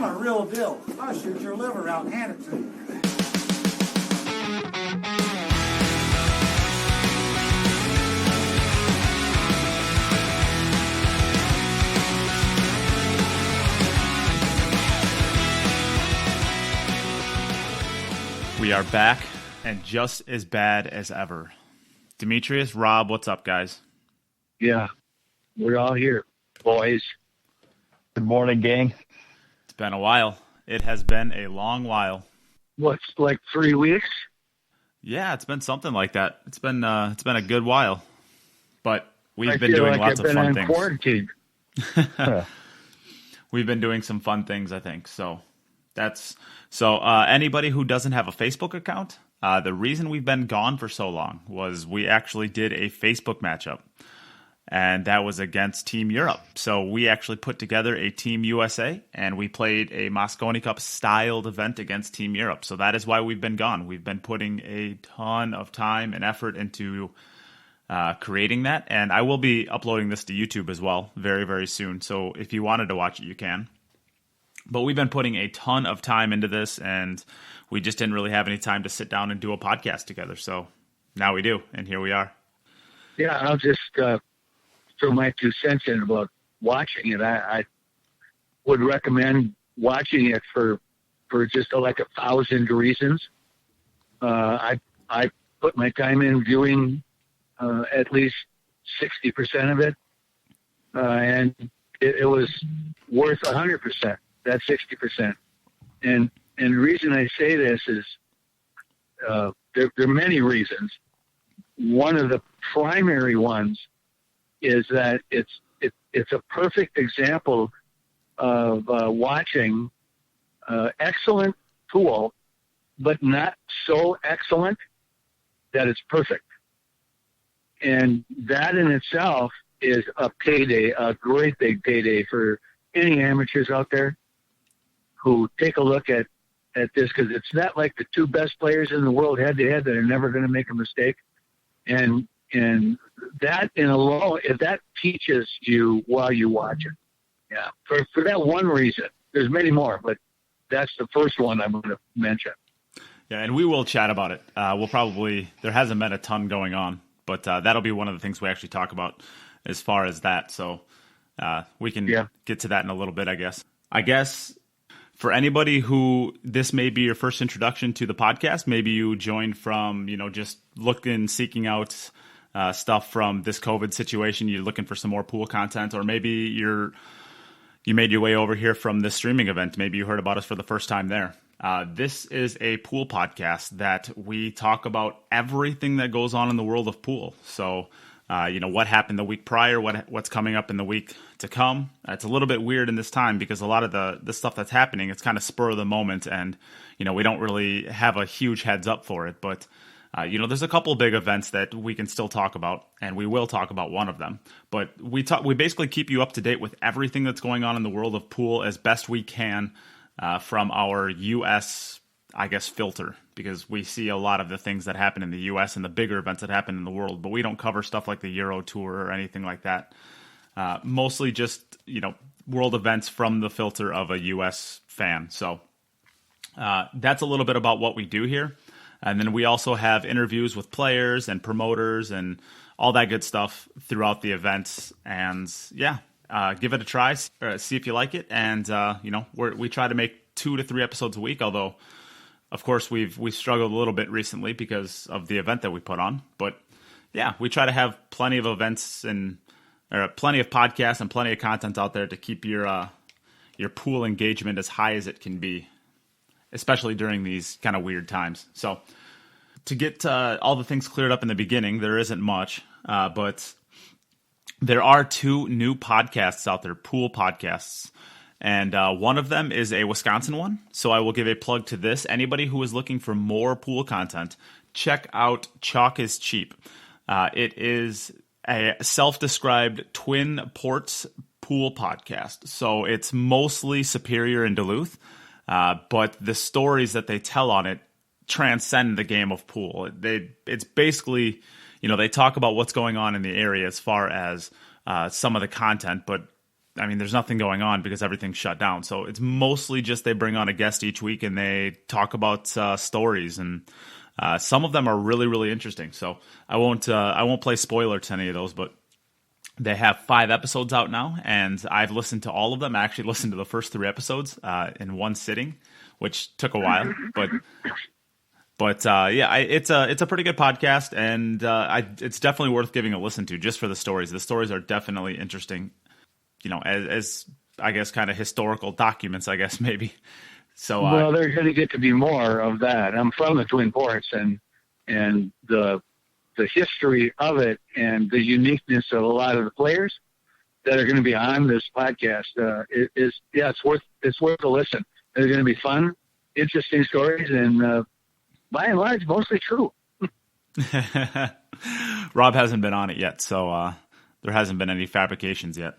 I'm a real deal. I'll shoot your liver out and hand it to you. We are back and just as bad as ever. Demetrius, Rob, what's up, guys? Yeah, we're all here, boys. Good morning, gang. It's been a while. It has been a long while. What's like 3 weeks? Yeah, it's been something like that. It's been a good while, but we've been doing lots of fun things. Quarantine. We've been doing some fun things, I think. So anybody who doesn't have a Facebook account, the reason we've been gone for so long was we actually did a Facebook matchup, and that was against Team Europe. So we actually put together a Team USA, and we played a Mosconi Cup styled event against Team Europe. So that is why we've been gone. We've been putting a ton of time and effort into creating that, and I will be uploading this to YouTube as well very, very soon. So if you wanted to watch it, you can. But we've been putting a ton of time into this, and we just didn't really have any time to sit down and do a podcast together. So now we do, and here we are. Yeah, I'll just throw my 2 cents in about watching it. I would recommend watching it for just like 1,000 reasons. I put my time in viewing at least 60% of it, and it was worth 100%. That's 60%. And the reason I say this is there are many reasons. One of the primary ones is that it's a perfect example of watching excellent pool, but not so excellent that it's perfect. And that in itself is a payday, a great big payday for any amateurs out there who take a look at this, because it's not like the 2 best players in the world head-to-head that are never going to make a mistake. And that in alone, if that teaches you while you watch it. Yeah, for that one reason. There's many more, but that's the first one I'm going to mention. Yeah, and we will chat about it. There hasn't been a ton going on, but that'll be one of the things we actually talk about as far as that. So we can get to that in a little bit, I guess. For anybody who this may be your first introduction to the podcast, maybe you joined from, just seeking out stuff from this COVID situation. You're looking for some more pool content, or maybe you made your way over here from this streaming event. Maybe you heard about us for the first time there. This is a pool podcast that we talk about everything that goes on in the world of pool. So, what happened the week prior, what's coming up in the week to come. It's a little bit weird in this time because a lot of the stuff that's happening, it's kind of spur of the moment, and, we don't really have a huge heads up for it. But, there's a couple big events that we can still talk about, and we will talk about one of them. But we basically keep you up to date with everything that's going on in the world of pool as best we can from our U.S., filter, because we see a lot of the things that happen in the U.S. and the bigger events that happen in the world, but we don't cover stuff like the Euro Tour or anything like that. Mostly just, world events from the filter of a U.S. fan. So that's a little bit about what we do here. And then we also have interviews with players and promoters and all that good stuff throughout the events. And give it a try, see if you like it. And, we try to make 2 to 3 episodes a week, although of course, we've struggled a little bit recently because of the event that we put on. But yeah, we try to have plenty of events and plenty of podcasts and plenty of content out there to keep your pool engagement as high as it can be, especially during these kind of weird times. So to get all the things cleared up in the beginning, there isn't much, but there are 2 new podcasts out there, pool podcasts. And one of them is a Wisconsin one, so I will give a plug to this. Anybody who is looking for more pool content, check out Chalk is Cheap. It is a self-described Twin Ports pool podcast, so it's mostly Superior and Duluth, but the stories that they tell on it transcend the game of pool. It's basically, they talk about what's going on in the area as far as some of the content, but I mean, there's nothing going on because everything's shut down. So it's mostly just they bring on a guest each week and they talk about stories, and some of them are really, really interesting. So I won't play spoiler to any of those, but they have 5 episodes out now, and I've listened to all of them. I actually listened to the first 3 episodes in one sitting, which took a while, but yeah, it's a pretty good podcast, and it's definitely worth giving a listen to just for the stories. The stories are definitely interesting, as I guess kind of historical documents, I guess maybe. So well, there's going to get to be more of that. I'm from the Twin Ports, and the history of it and the uniqueness of a lot of the players that are going to be on this podcast it's worth a listen. They're going to be fun, interesting stories, and by and large, mostly true. Rob hasn't been on it yet, so there hasn't been any fabrications yet.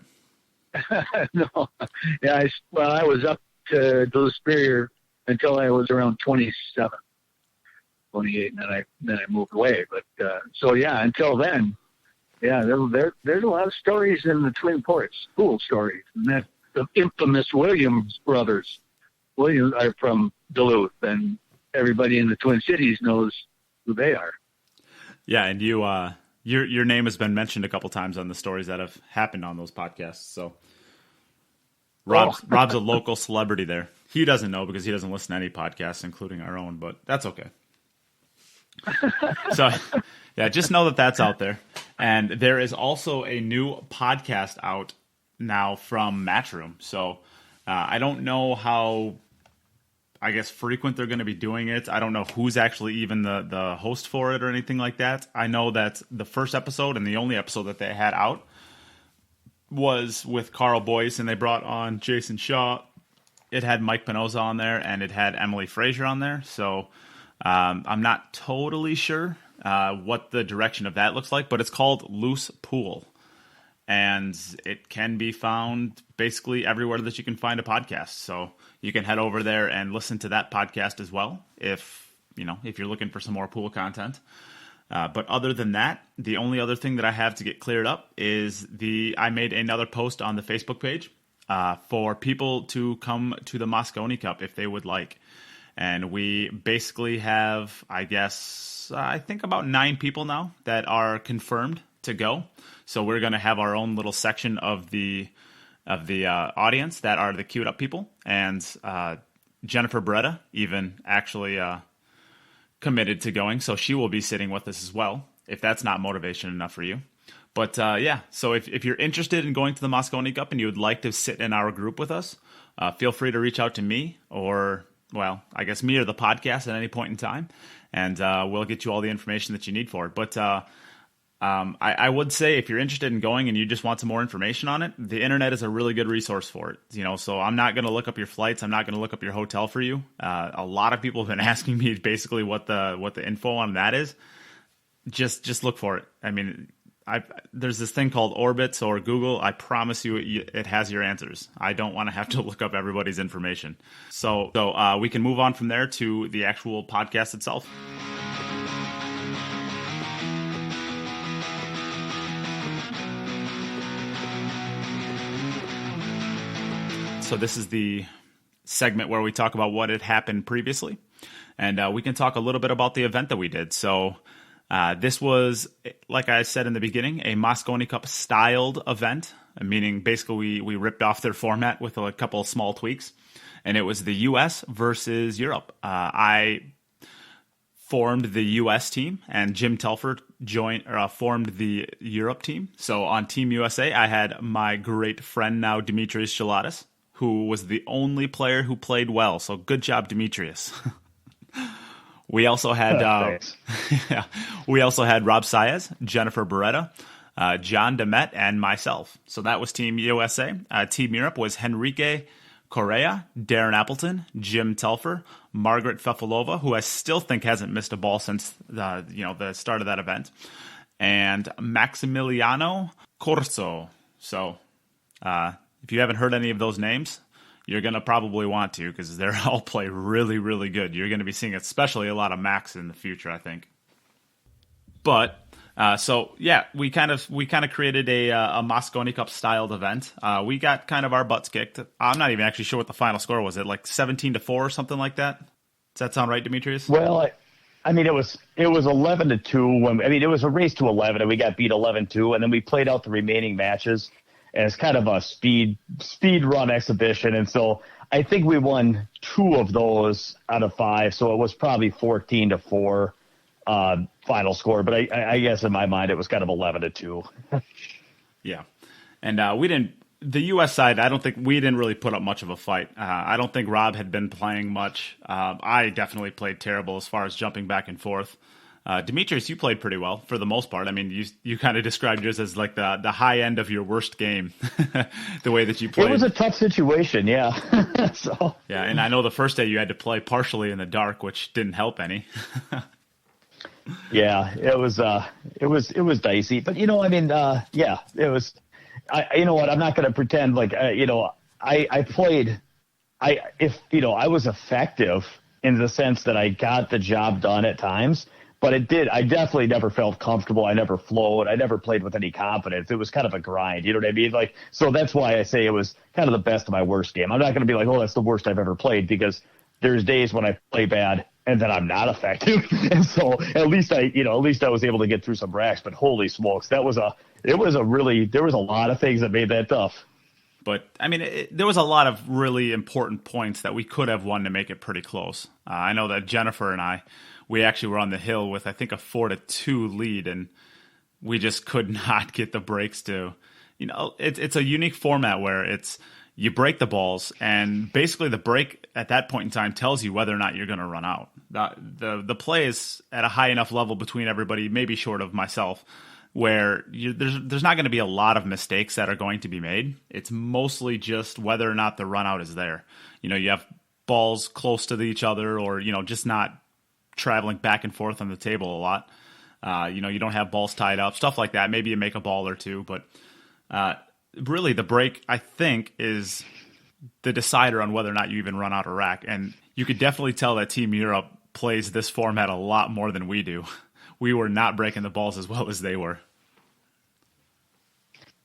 No, yeah, I was up to Duluth Superior until I was around 27, 28, and then I moved away. But so yeah, until then, yeah, there's a lot of stories in the Twin Ports, cool stories, and that the infamous Williams brothers. Williams are from Duluth, and everybody in the Twin Cities knows who they are. Yeah, and your name has been mentioned a couple times on the stories that have happened on those podcasts. So Rob's a local celebrity there. He doesn't know because he doesn't listen to any podcasts, including our own, but that's okay. So yeah, just know that that's out there. And there is also a new podcast out now from Matchroom. So I don't know how, I guess, frequent they're going to be doing it. I don't know who's actually even the host for it or anything like that. I know that the first episode and the only episode that they had out was with Carl Boyce, and they brought on Jason Shaw. It had Mike Pinoza on there, and it had Emily Frazier on there. So I'm not totally sure what the direction of that looks like, but it's called Loose Pool. And it can be found basically everywhere that you can find a podcast. So you can head over there and listen to that podcast as well if you're looking for some more pool content. But other than that, the only other thing that I have to get cleared up is I made another post on the Facebook page for people to come to the Moscone Cup if they would like. And we basically have, I think about 9 people now that are confirmed to go. So we're going to have our own little section of the audience that are the queued up people. And Jennifer Beretta even actually committed to going. So she will be sitting with us as well, if that's not motivation enough for you. But yeah, so if you're interested in going to the Moscone Cup and you would like to sit in our group with us, feel free to reach out to me or, well, I guess me or the podcast at any point in time. And we'll get you all the information that you need for it. But I would say if you're interested in going and you just want some more information on it, the internet is a really good resource for it. So I'm not going to look up your flights. I'm not going to look up your hotel for you. A lot of people have been asking me basically what the info on that is. Just look for it. I mean, there's this thing called Orbitz or Google. I promise you it has your answers. I don't want to have to look up everybody's information. So we can move on from there to the actual podcast itself. So this is the segment where we talk about what had happened previously. And we can talk a little bit about the event that we did. So this was, like I said in the beginning, a Moscone Cup styled event, meaning basically we ripped off their format with a couple of small tweaks. And it was the U.S. versus Europe. I formed the U.S. team, and Jim Telford formed the Europe team. So on Team USA, I had my great friend now, Demetrius Gelatis, who was the only player who played well. So good job, Demetrius. We also had Rob Saez, Jennifer Beretta, John Demet, and myself. So that was Team USA. Team Europe was Henrique Correa, Darren Appleton, Jim Telfer, Margaret Fefilova, who I still think hasn't missed a ball since the start of that event, and Maximiliano Corso. So if you haven't heard any of those names, you're going to probably want to, because they're all play really, really good. You're going to be seeing especially a lot of Max in the future, I think. But So yeah, we kind of created a Mosconi Cup styled event. We got kind of our butts kicked. I'm not even actually sure what the final score was. It like 17-4 or something like that. Does that sound right, Demetrius? Well, I mean, it was 11-2 it was a race to 11, and we got beat 11-2, and then we played out the remaining matches, and it's kind of a speed run exhibition, and so I think we won 2 of those out of 5, so it was probably 14-4 final score. But I guess in my mind it was kind of 11-2. Yeah, and we didn't. The U.S. side, I don't think we didn't really put up much of a fight. I don't think Rob had been playing much. I definitely played terrible as far as jumping back and forth. Demetrius, you played pretty well for the most part. I mean, you kind of described yours as like the high end of your worst game, the way that you played. It was a tough situation, yeah. So yeah, and I know the first day you had to play partially in the dark, which didn't help any. Yeah, it was dicey, but yeah, it was. You know what? I'm not going to pretend like I played. I was effective in the sense that I got the job done at times, but I definitely never felt comfortable. I never flowed. I never played with any confidence. It was kind of a grind. You know what I mean? Like, so that's why I say it was kind of the best of my worst game. I'm not going to be like, oh, that's the worst I've ever played, because there's days when I play bad and then I'm not effective. And so at least I was able to get through some racks, but holy smokes, there was a lot of things that made that tough. But I mean, there was a lot of really important points that we could have won to make it pretty close. I know that Jennifer and we actually were on the hill with, I think, a 4-2 lead, and we just could not get the breaks to, it's a unique format where you break the balls, and basically the break at that point in time tells you whether or not you're going to run out. The play is at a high enough level between everybody, maybe short of myself, where there's not going to be a lot of mistakes that are going to be made. It's mostly just whether or not the run out is there. You have balls close to each other, or just not traveling back and forth on the table a lot. You don't have balls tied up, stuff like that. Maybe you make a ball or two, but really the break, I think, is the decider on whether or not you even run out a rack. And you could definitely tell that Team Europe plays this format a lot more than we do. We were not breaking the balls as well as they were.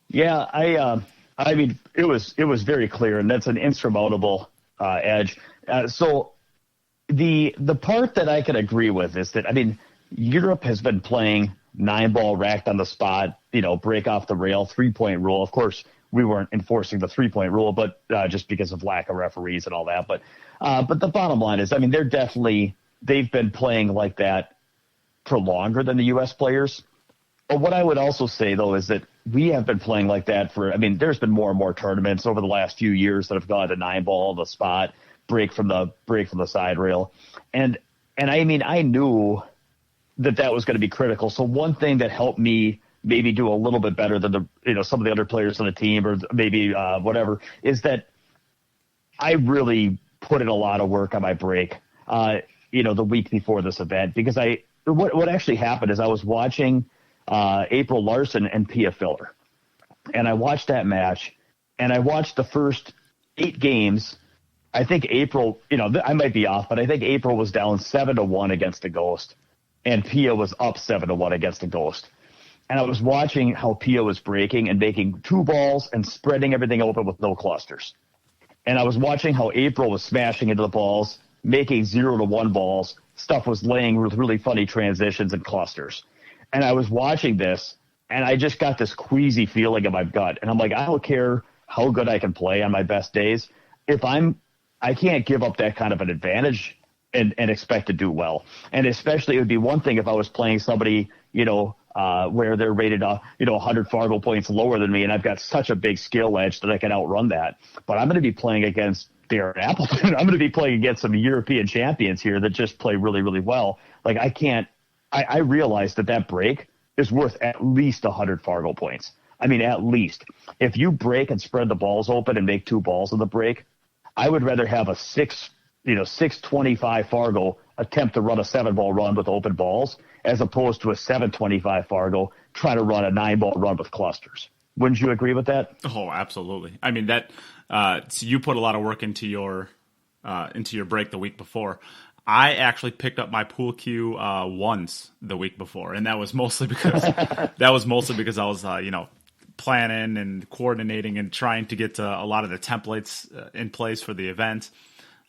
Yeah, I mean, it was very clear, and that's an insurmountable edge. So the part that I can agree with is that, I mean, Europe has been playing 9-ball racked on the spot, break off the rail, 3-point rule. Of course, we weren't enforcing the 3-point rule, but just because of lack of referees and all that. But the bottom line is, I mean, they've been playing like that for longer than the U.S. players. But what I would also say, though, is that we have been playing like that there's been more and more tournaments over the last few years that have gone to 9-ball, the spot, break from the side rail. And I mean, I knew that was going to be critical. So one thing that helped me maybe do a little bit better than some of the other players on the team, or maybe whatever, is that I really put in a lot of work on my break, the week before this event, because what actually happened is I was watching April Larson and Pia Filler, and I watched that match, and I watched the first 8 games. I think April, I might be off, but I think April was down 7-1 against the Ghost, and Pia was up 7-1 against the Ghost. And I was watching how Pia was breaking and making 2 balls and spreading everything open with no clusters. And I was watching how April was smashing into the balls, making 0-1 balls. Stuff was laying with really funny transitions and clusters. And I was watching this, and I just got this queasy feeling in my gut. And I'm like, I don't care how good I can play on my best days. I can't give up that kind of an advantage and expect to do well. And especially, it would be one thing if I was playing somebody, where they're rated, 100 Fargo points lower than me, and I've got such a big skill edge that I can outrun that. But I'm going to be playing against Darren Appleton. I'm going to be playing against some European champions here that just play really, really well. Like, I realized that break is worth at least 100 Fargo points. I mean, at least. If you break and spread the balls open and make 2 balls in the break, I would rather have a 625 Fargo attempt to run a 7-ball run with open balls, as opposed to a 725 Fargo trying to run a 9-ball run with clusters. Wouldn't you agree with that? Oh, absolutely. I mean, so you put a lot of work into your break the week before. I actually picked up my pool cue once the week before, and that was mostly because I was planning and coordinating and trying to get a lot of the templates in place for the event.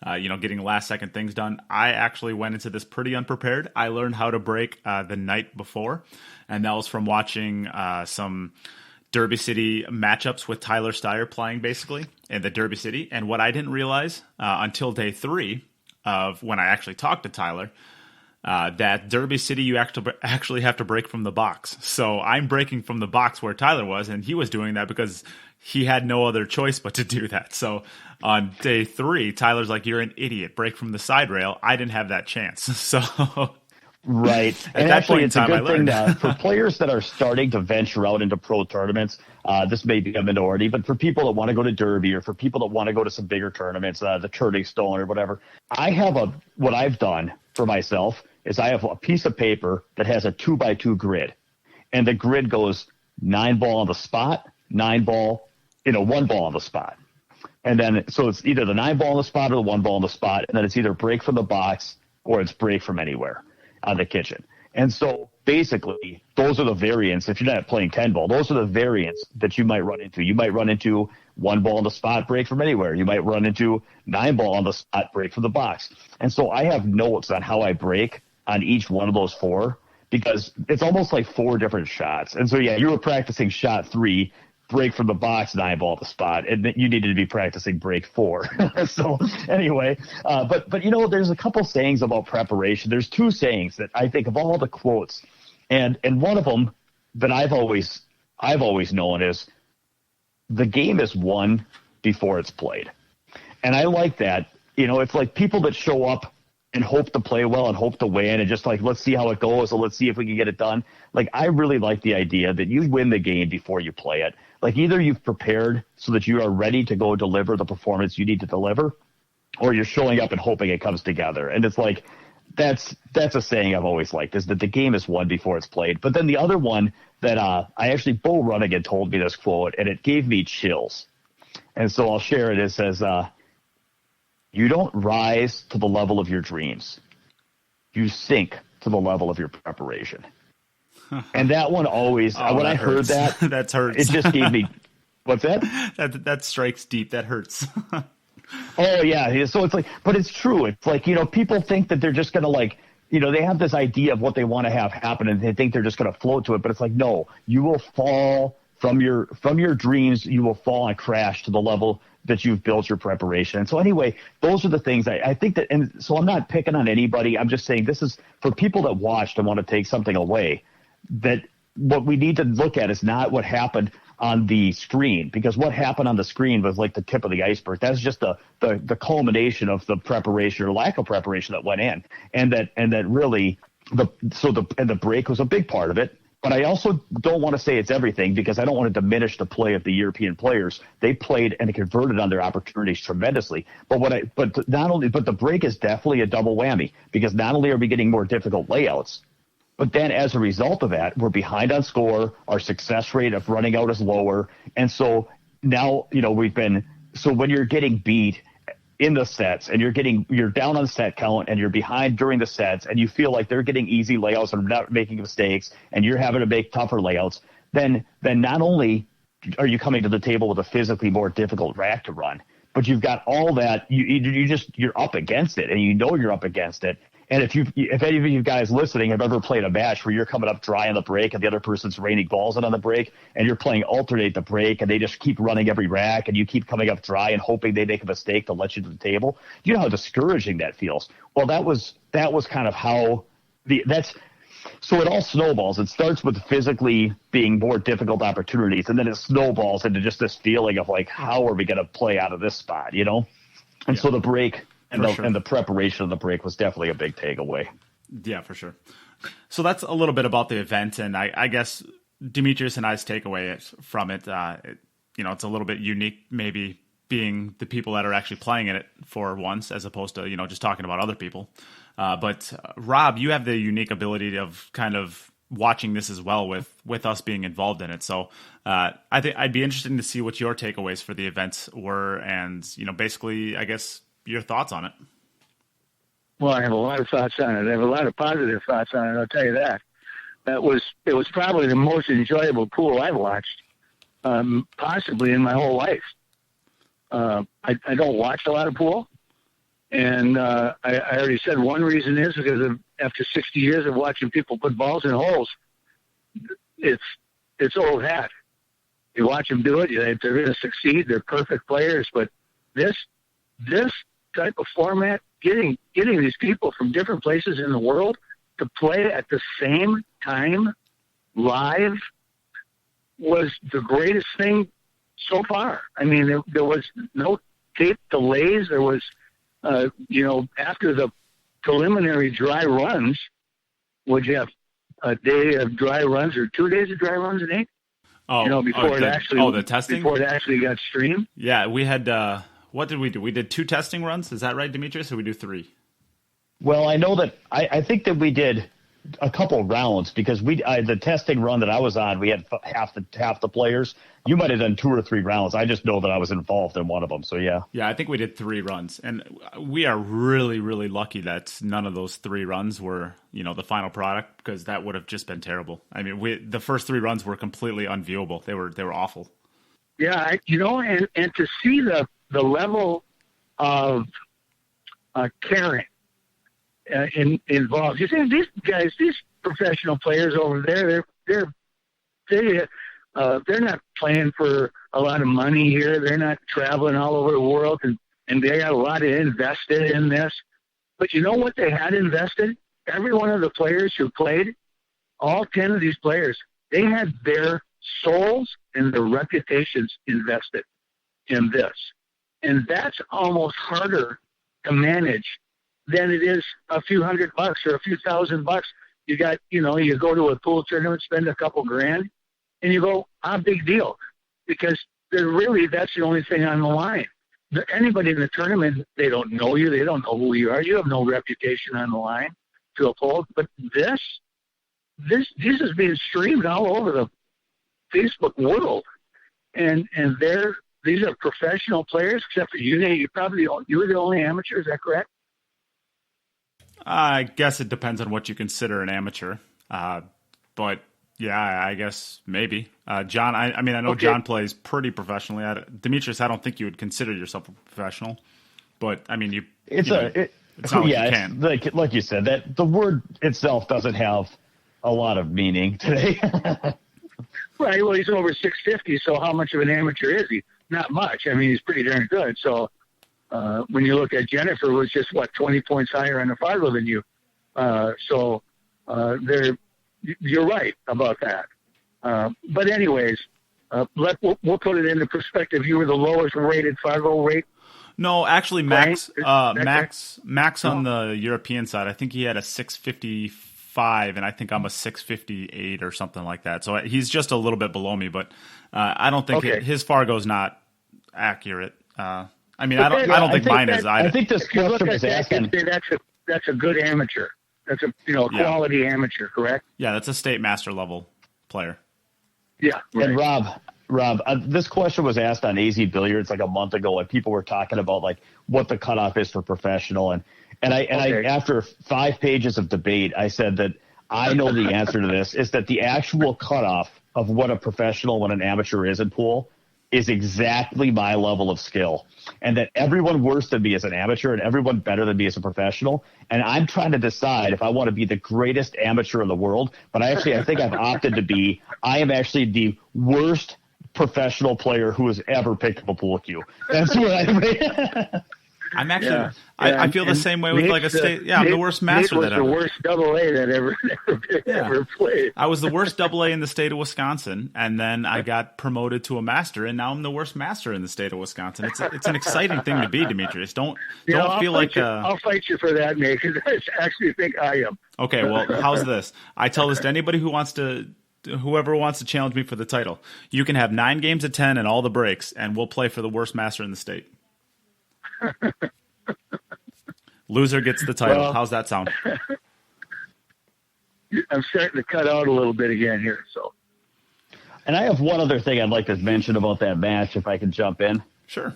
Getting last second things done. I actually went into this pretty unprepared. I learned how to break the night before, and that was from watching some Derby City matchups with Tyler Steyer playing basically in the Derby City. And what I didn't realize until day 3 of when I actually talked to Tyler, that Derby City you actually have to break from the box. So I'm breaking from the box where Tyler was, and he was doing that because he had no other choice but to do that. So on day 3, Tyler's like, "You're an idiot. Break from the side rail." I didn't have that chance. So right. At and that actually, point in it's a time, I good thing learned. for players that are starting to venture out into pro tournaments. This may be a minority, but for people that want to go to Derby or for people that want to go to some bigger tournaments, the Turning Stone or whatever, what I've done for myself is I have a piece of paper that has a 2x2 grid, and the grid goes 9 ball on the spot, 9 ball, 1 ball on the spot. And then, so it's either the 9 ball on the spot or the 1 ball on the spot. And then it's either break from the box or it's break from anywhere on the kitchen. And so basically those are the variants. If you're not playing 10 ball, those are the variants that you might run into. You might run into 1 ball on the spot, break from anywhere. You might run into 9 ball on the spot, break from the box. And so I have notes on how I break on each one of those 4, because it's almost like 4 different shots. And so, yeah, you were practicing shot 3, break from the box, 9 ball the spot, and you needed to be practicing break 4. So anyway, but there's a couple sayings about preparation. There's 2 sayings that I think of all the quotes, and one of them that I've always known is, the game is won before it's played. And I like that. It's like people that show up and hope to play well and hope to win and just like, let's see how it goes, and let's see if we can get it done. Like, I really like the idea that you win the game before you play it. Like, either you've prepared so that you are ready to go deliver the performance you need to deliver, or you're showing up and hoping it comes together. And it's like, that's a saying I've always liked, is that the game is won before it's played. But then the other one that Bo Runnigan told me this quote, and it gave me chills. And so I'll share it. It says, "You don't rise to the level of your dreams. You sink to the level of your preparation." And that one always, when I heard that, that hurts. It just gave me, what's that? That strikes deep. That hurts. Oh, yeah. So it's like, but it's true. It's like, people think that they're just going to they have this idea of what they want to have happen, and they think they're just going to float to it. But it's like, no, you will fall from your dreams. You will fall and crash to the level that you've built your preparation. And so anyway, those are the things I think that, and so I'm not picking on anybody. I'm just saying this is for people that watched and want to take something away, that what we need to look at is not what happened on the screen, because what happened on the screen was like the tip of the iceberg. That's just the culmination of the preparation or lack of preparation that went in. And that really the break was a big part of it. But I also don't want to say it's everything, because I don't want to diminish the play of the European players. They played and converted on their opportunities tremendously. But the break is definitely a double whammy, because not only are we getting more difficult layouts, but then as a result of that, we're behind on score. Our success rate of running out is lower. And so now, so when you're getting beat in the sets and you're down on set count and you're behind during the sets and you feel like they're getting easy layouts and not making mistakes and you're having to make tougher layouts, then not only are you coming to the table with a physically more difficult rack to run, but you've got all that, you're up against it, and you're up against it. And if any of you guys listening have ever played a match where you're coming up dry on the break and the other person's raining balls in on the break, and you're playing alternate the break and they just keep running every rack and you keep coming up dry and hoping they make a mistake to let you to the table, you know how discouraging that feels. Well, that was kind of how so it all snowballs. It starts with physically being more difficult opportunities, and then it snowballs into just this feeling of like, how are we going to play out of this spot, And so the break and the preparation of the break was definitely a big takeaway. Yeah, for sure. So that's a little bit about the event, and I guess Demetrius and I's takeaway from it, it's a little bit unique, maybe being the people that are actually playing in it for once, as opposed to just talking about other people. But Rob, you have the unique ability of kind of watching this as well with us being involved in it. So I think I'd be interested to see what your takeaways for the events were, and basically, I guess, your thoughts on it. Well, I have a lot of thoughts on it. I have a lot of positive thoughts on it. I'll tell you that. It was probably the most enjoyable pool I've watched, possibly in my whole life. I don't watch a lot of pool, and I already said one reason is because after 60 years of watching people put balls in holes, it's old hat. You watch them do it, if they're going to succeed, they're perfect players. But this type of format, getting these people from different places in the world to play at the same time live was the greatest thing so far. I mean, there was no tape delays. There was, after the preliminary dry runs, would you have a day of dry runs or 2 days of dry runs a day? Before it actually got streamed. Yeah, we had. What did we do? We did 2 testing runs. Is that right, Demetrius? Or we do 3? Well, I know that I think that we did a couple rounds because the testing run that I was on, we had half the players. You might have done 2 or 3 rounds. I just know that I was involved in one of them. So yeah. Yeah, I think we did 3 runs, and we are really, really lucky that none of those 3 runs were, the final product, because that would have just been terrible. I mean, the first 3 runs were completely unviewable. They were awful. Yeah, and to see the level of caring involved. You see, these professional players over there, they're not playing for a lot of money here. They're not traveling all over the world, and they got a lot invested in this. But you know what they had invested? Every one of the players who played, all 10 of these players, they had their souls and their reputations invested in this. And that's almost harder to manage than it is a few $100 or a few $1,000. You got, you go to a pool tournament, spend a couple grand, and you go, big deal. Because that's the only thing on the line. Anybody in the tournament, they don't know you. They don't know who you are. You have no reputation on the line to uphold. But this is being streamed all over the Facebook world. And these are professional players, except for you. You were the only amateur. Is that correct? I guess it depends on what you consider an amateur. But yeah, I guess maybe. John, I know okay. John plays pretty professionally. Demetrius, I don't think you would consider yourself a professional. But I mean, it's not like you can. Like you said, that the word itself doesn't have a lot of meaning today. Right. Well, he's over 650, so how much of an amateur is he? Not much. I mean, he's pretty darn good. So when you look at Jennifer, was just 20 points higher on the Fargo than you. You're right about that. But anyways, we'll put it into perspective. You were the lowest rated Fargo rate. No, actually, Max on the European side, I think he had a 655, and I think I'm a 658 or something like that. So he's just a little bit below me, but I don't think his Fargo's not accurate. I don't think mine is either. I think this question is asking. That's a good amateur. That's a quality amateur, correct? Yeah, that's a state master level player. Yeah. Right. And Rob, this question was asked on AZ Billiards like a month ago, and people were talking about like what the cutoff is for professional, and I after 5 pages of debate, I said that I know the answer to this is that the actual cutoff of what a professional, what an amateur is in pool, is exactly my level of skill, and that everyone worse than me is an amateur and everyone better than me is a professional. And I'm trying to decide if I want to be the greatest amateur in the world, but I think I've opted to be, I am actually the worst professional player who has ever picked up a pool cue. That's what I'm actually, I feel the same way with like a state. I'm the worst master that ever. The worst double A that ever played. I was the worst double A in the state of Wisconsin, and then I got promoted to a master, and now I'm the worst master in the state of Wisconsin. It's an exciting thing to be, Demetrius. Don't feel like I'll fight you for that, Nate, because I actually think I am. Okay, well, how's this? I tell this to anybody whoever wants to challenge me for the title. You can have 9 games of 10 and all the breaks, and we'll play for the worst master in the state. Loser gets the title. Well, how's that sound? I'm starting to cut out a little bit again here. So, and I have one other thing I'd like to mention about that match, if I can jump in. Sure.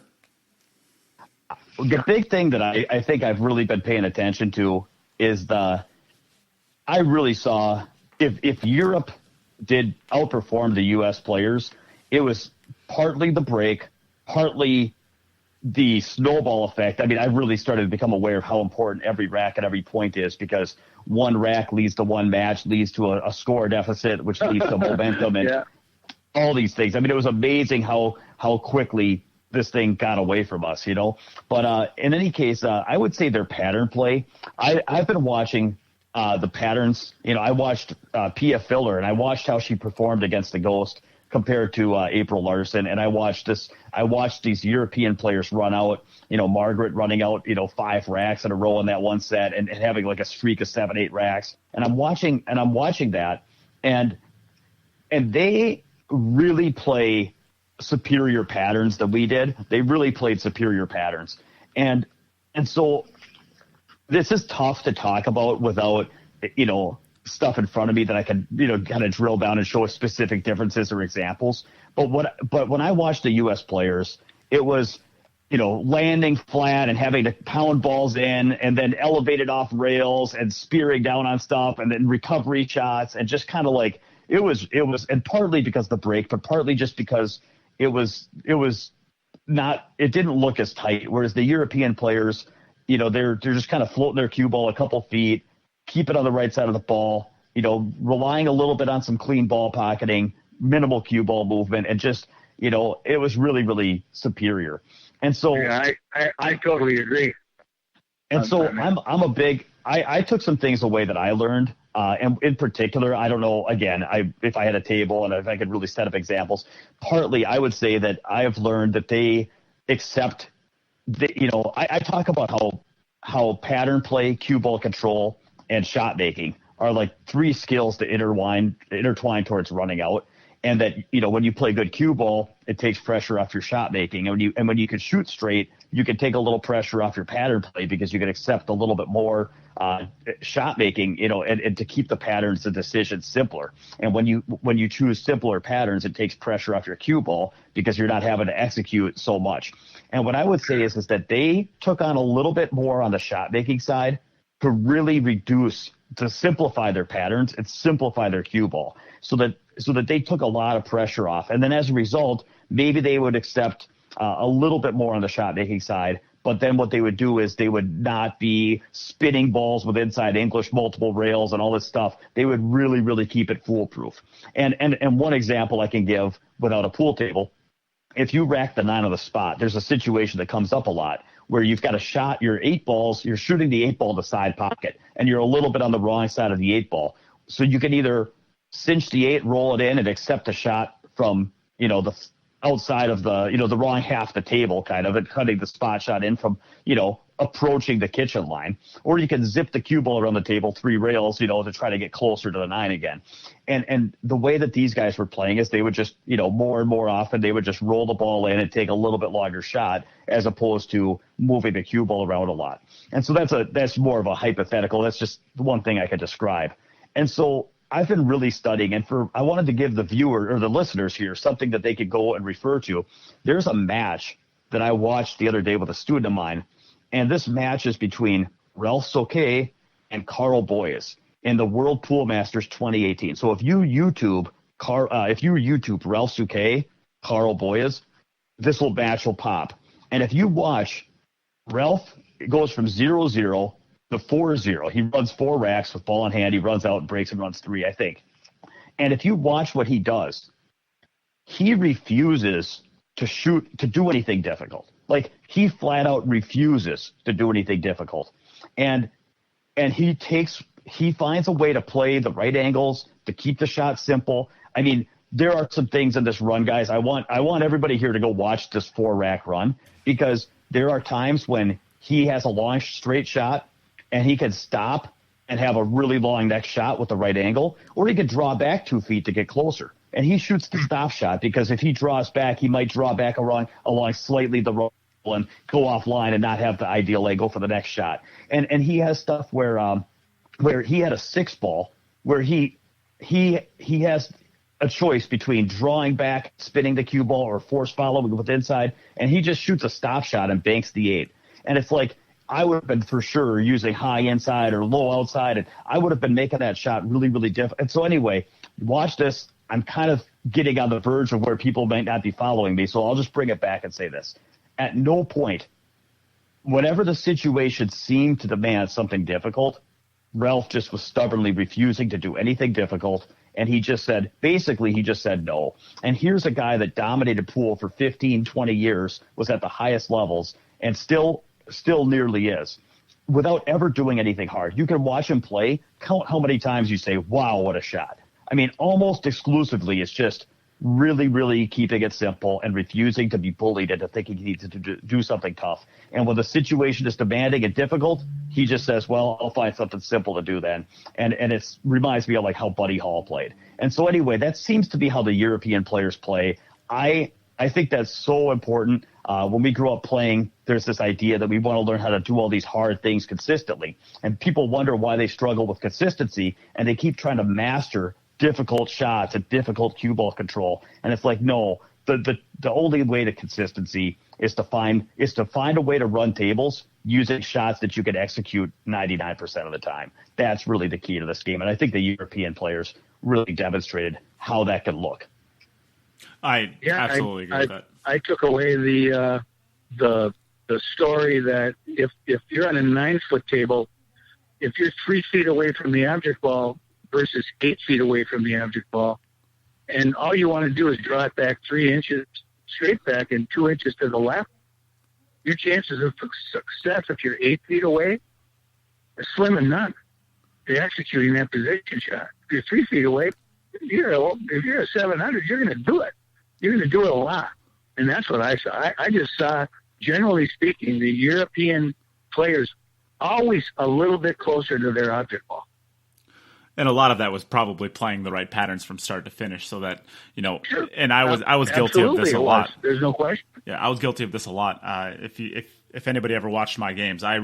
the big thing that I think I've really been paying attention to is I really saw if Europe did outperform the U.S. players, it was partly the break, partly the snowball effect. I mean, I really started to become aware of how important every rack and every point is, because one rack leads to one match, leads to a score deficit, which leads to momentum and all these things. I mean, it was amazing how quickly this thing got away from us, you know. But in any case, I would say their pattern play. I've been watching the patterns. You know, I watched Pia Filler, and I watched how she performed against the Ghost compared to April Larson, and I watched these European players run out. You know, Margaret running out 5 racks in a row in that one set, and having like a streak of 7-8 racks. And I'm watching that, and they really play superior patterns than we did. They really played superior patterns, and so this is tough to talk about without stuff in front of me that I can kind of drill down and show specific differences or examples. But when I watched the U.S. players, it was landing flat and having to pound balls in, and then elevated off rails and spearing down on stuff, and then recovery shots, and just kind of like it was, and partly because of the break, but partly just because it didn't look as tight. Whereas the European players, they're just kind of floating their cue ball a couple feet, keep it on the right side of the ball, relying a little bit on some clean ball pocketing, minimal cue ball movement, and just, it was really, really superior. And so I totally agree. And so I took some things away that I learned. And in particular, I don't know, again, if I had a table and if I could really set up examples, partly I would say that I have learned that they accept I talk about how pattern play, cue ball control, and shot making are like 3 skills to intertwine towards running out. And that, when you play good cue ball, it takes pressure off your shot making. And when you can shoot straight, you can take a little pressure off your pattern play, because you can accept a little bit more shot making, and to keep the patterns and decisions simpler. And when you choose simpler patterns, it takes pressure off your cue ball, because you're not having to execute so much. And what I would say is that they took on a little bit more on the shot making side to really to simplify their patterns and simplify their cue ball, so that they took a lot of pressure off. And then as a result, maybe they would accept a little bit more on the shot making side. But then what they would do is they would not be spinning balls with inside English multiple rails and all this stuff. They would really, really keep it foolproof. And one example I can give without a pool table, if you rack the 9 on the spot, there's a situation that comes up a lot where you've got a shot, your 8 balls, you're shooting the 8 ball in the side pocket, and you're a little bit on the wrong side of the 8 ball. So you can either cinch the 8, roll it in, and accept a shot from, the outside of the wrong half of the table, kind of, and cutting the spot shot in from, approaching the kitchen line. Or you can zip the cue ball around the table 3 rails, to try to get closer to the 9 again. And the way that these guys were playing is they would just, more and more often, they would just roll the ball in and take a little bit longer shot, as opposed to moving the cue ball around a lot. And so that's more of a hypothetical. That's just one thing I could describe. And so I've been really studying, and I wanted to give the viewer or the listeners here something that they could go and refer to. There's a match that I watched the other day with a student of mine, and this match is between Ralph Souquet and Carl Boyes in the World Pool Masters 2018. So if you YouTube Ralph Souquet, Carl Boyes, this match will pop. And if you watch, Ralph goes from 0-0 to 4-0. He runs 4 racks with ball in hand. He runs out and breaks and runs 3, I think. And if you watch what he does, he refuses to do anything difficult. Like, he flat out refuses to do anything difficult. And he finds a way to play the right angles, to keep the shot simple. I mean, there are some things in this run, guys. I want everybody here to go watch this 4-rack run, because there are times when he has a long straight shot and he can stop and have a really long next shot with the right angle, or he could draw back 2 feet to get closer. And he shoots the stop shot, because if he draws back, he might draw back along slightly the roll and go offline and not have the ideal angle for the next shot. And he has stuff where he had a 6 ball where he has a choice between drawing back, spinning the cue ball, or force following with inside, and he just shoots a stop shot and banks the 8. And it's like, I would have been for sure using high inside or low outside, and I would have been making that shot really, really difficult. And so anyway, watch this. I'm kind of getting on the verge of where people might not be following me, so I'll just bring it back and say this. At no point, whenever the situation seemed to demand something difficult, Ralph just was stubbornly refusing to do anything difficult, and he just said no. And here's a guy that dominated pool for 15, 20 years, was at the highest levels, and still nearly is, without ever doing anything hard. You can watch him play, count how many times you say, wow, what a shot. I mean, almost exclusively it's just really, really keeping it simple and refusing to be bullied into thinking he needs to do something tough. And when the situation is demanding and difficult, he just says, well, I'll find something simple to do then. And it reminds me of like how Buddy Hall played. And so anyway, that seems to be how the European players play. I think that's so important. When we grew up playing, there's this idea that we want to learn how to do all these hard things consistently. And people wonder why they struggle with consistency, and they keep trying to master difficult shots and difficult cue ball control. And it's like, no, the only way to consistency is to find a way to run tables using shots that you can execute 99% of the time. That's really the key to this game. And I think the European players really demonstrated how that can look. I absolutely agree with that. I took away the story that if you're on a 9-foot table, if you're 3 feet away from the object ball versus 8 feet away from the object ball, and all you want to do is draw it back 3 inches straight back and 2 inches to the left, your chances of success if you're 8 feet away are slim and none. You're executing that position shot. If you're 3 feet away, if you're a 700, you're going to do it. You're going to do it a lot. And that's what I saw. I just saw, generally speaking, the European players always a little bit closer to their object ball. And a lot of that was probably playing the right patterns from start to finish, so that, Sure. and I was guilty of this a lot. There's no question. Yeah, I was guilty of this a lot. If anybody ever watched my games, I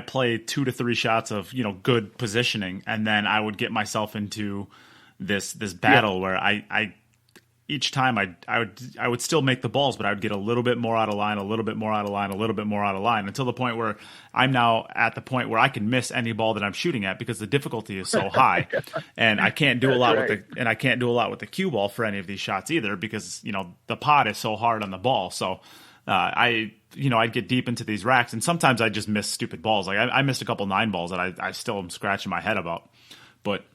play 2 to 3 shots of, good positioning, and then I would get myself into this battle where I each time I would still make the balls, but I would get a little bit more out of line, a little bit more out of line, a little bit more out of line, until the point where I'm now at the point where I can miss any ball that I'm shooting at because the difficulty is so high, and I can't do a lot with the cue ball for any of these shots either, because the pot is so hard on the ball. So I'd get deep into these racks, and sometimes I just miss stupid balls. Like I missed a couple 9 balls that I still am scratching my head about, but.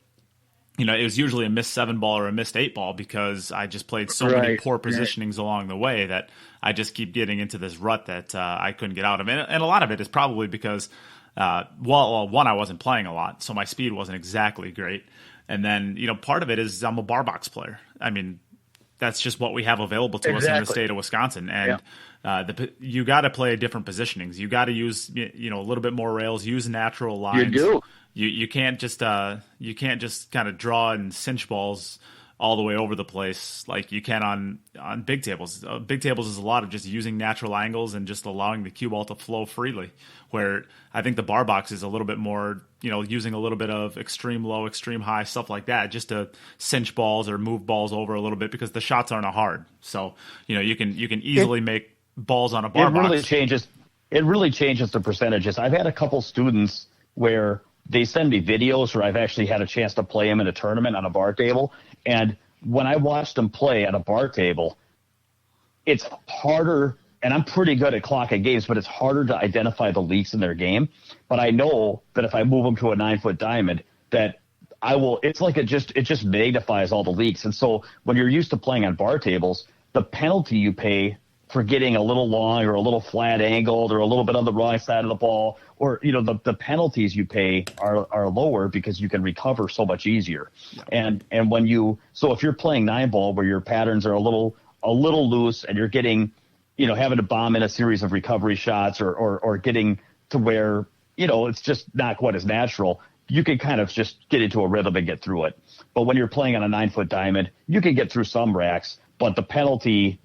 It was usually a missed 7 ball or a missed 8 ball because I just played so many poor positionings along the way that I just keep getting into this rut that I couldn't get out of. And a lot of it is probably because, one, I wasn't playing a lot, so my speed wasn't exactly great. And then, part of it is I'm a bar box player. I mean, that's just what we have available to us in the state of Wisconsin. And you got to play different positionings. You got to use, a little bit more rails, use natural lines. You do. You can't just kind of draw and cinch balls all the way over the place like you can on big tables. Big tables is a lot of just using natural angles and just allowing the cue ball to flow freely. Where I think the bar box is a little bit more, using a little bit of extreme low, extreme high, stuff like that, just to cinch balls or move balls over a little bit because the shots aren't hard. So you can easily make balls on a bar box. It really changes the percentages. I've had a couple students where they send me videos where I've actually had a chance to play them in a tournament on a bar table. And when I watched them play at a bar table, it's harder, and I'm pretty good at clocking games, but it's harder to identify the leaks in their game. But I know that if I move them to a 9-foot diamond, that it's like it just magnifies all the leaks. And so when you're used to playing on bar tables, the penalty you pay for getting a little long or a little flat angled or a little bit on the wrong side of the ball, or the penalties you pay are lower because you can recover so much easier. Yeah. And if you're playing 9-ball where your patterns are a little loose and you're getting having to bomb in a series of recovery shots or getting to where it's just not quite as natural, you can kind of just get into a rhythm and get through it. But when you're playing on a 9-foot diamond, you can get through some racks, but the penalty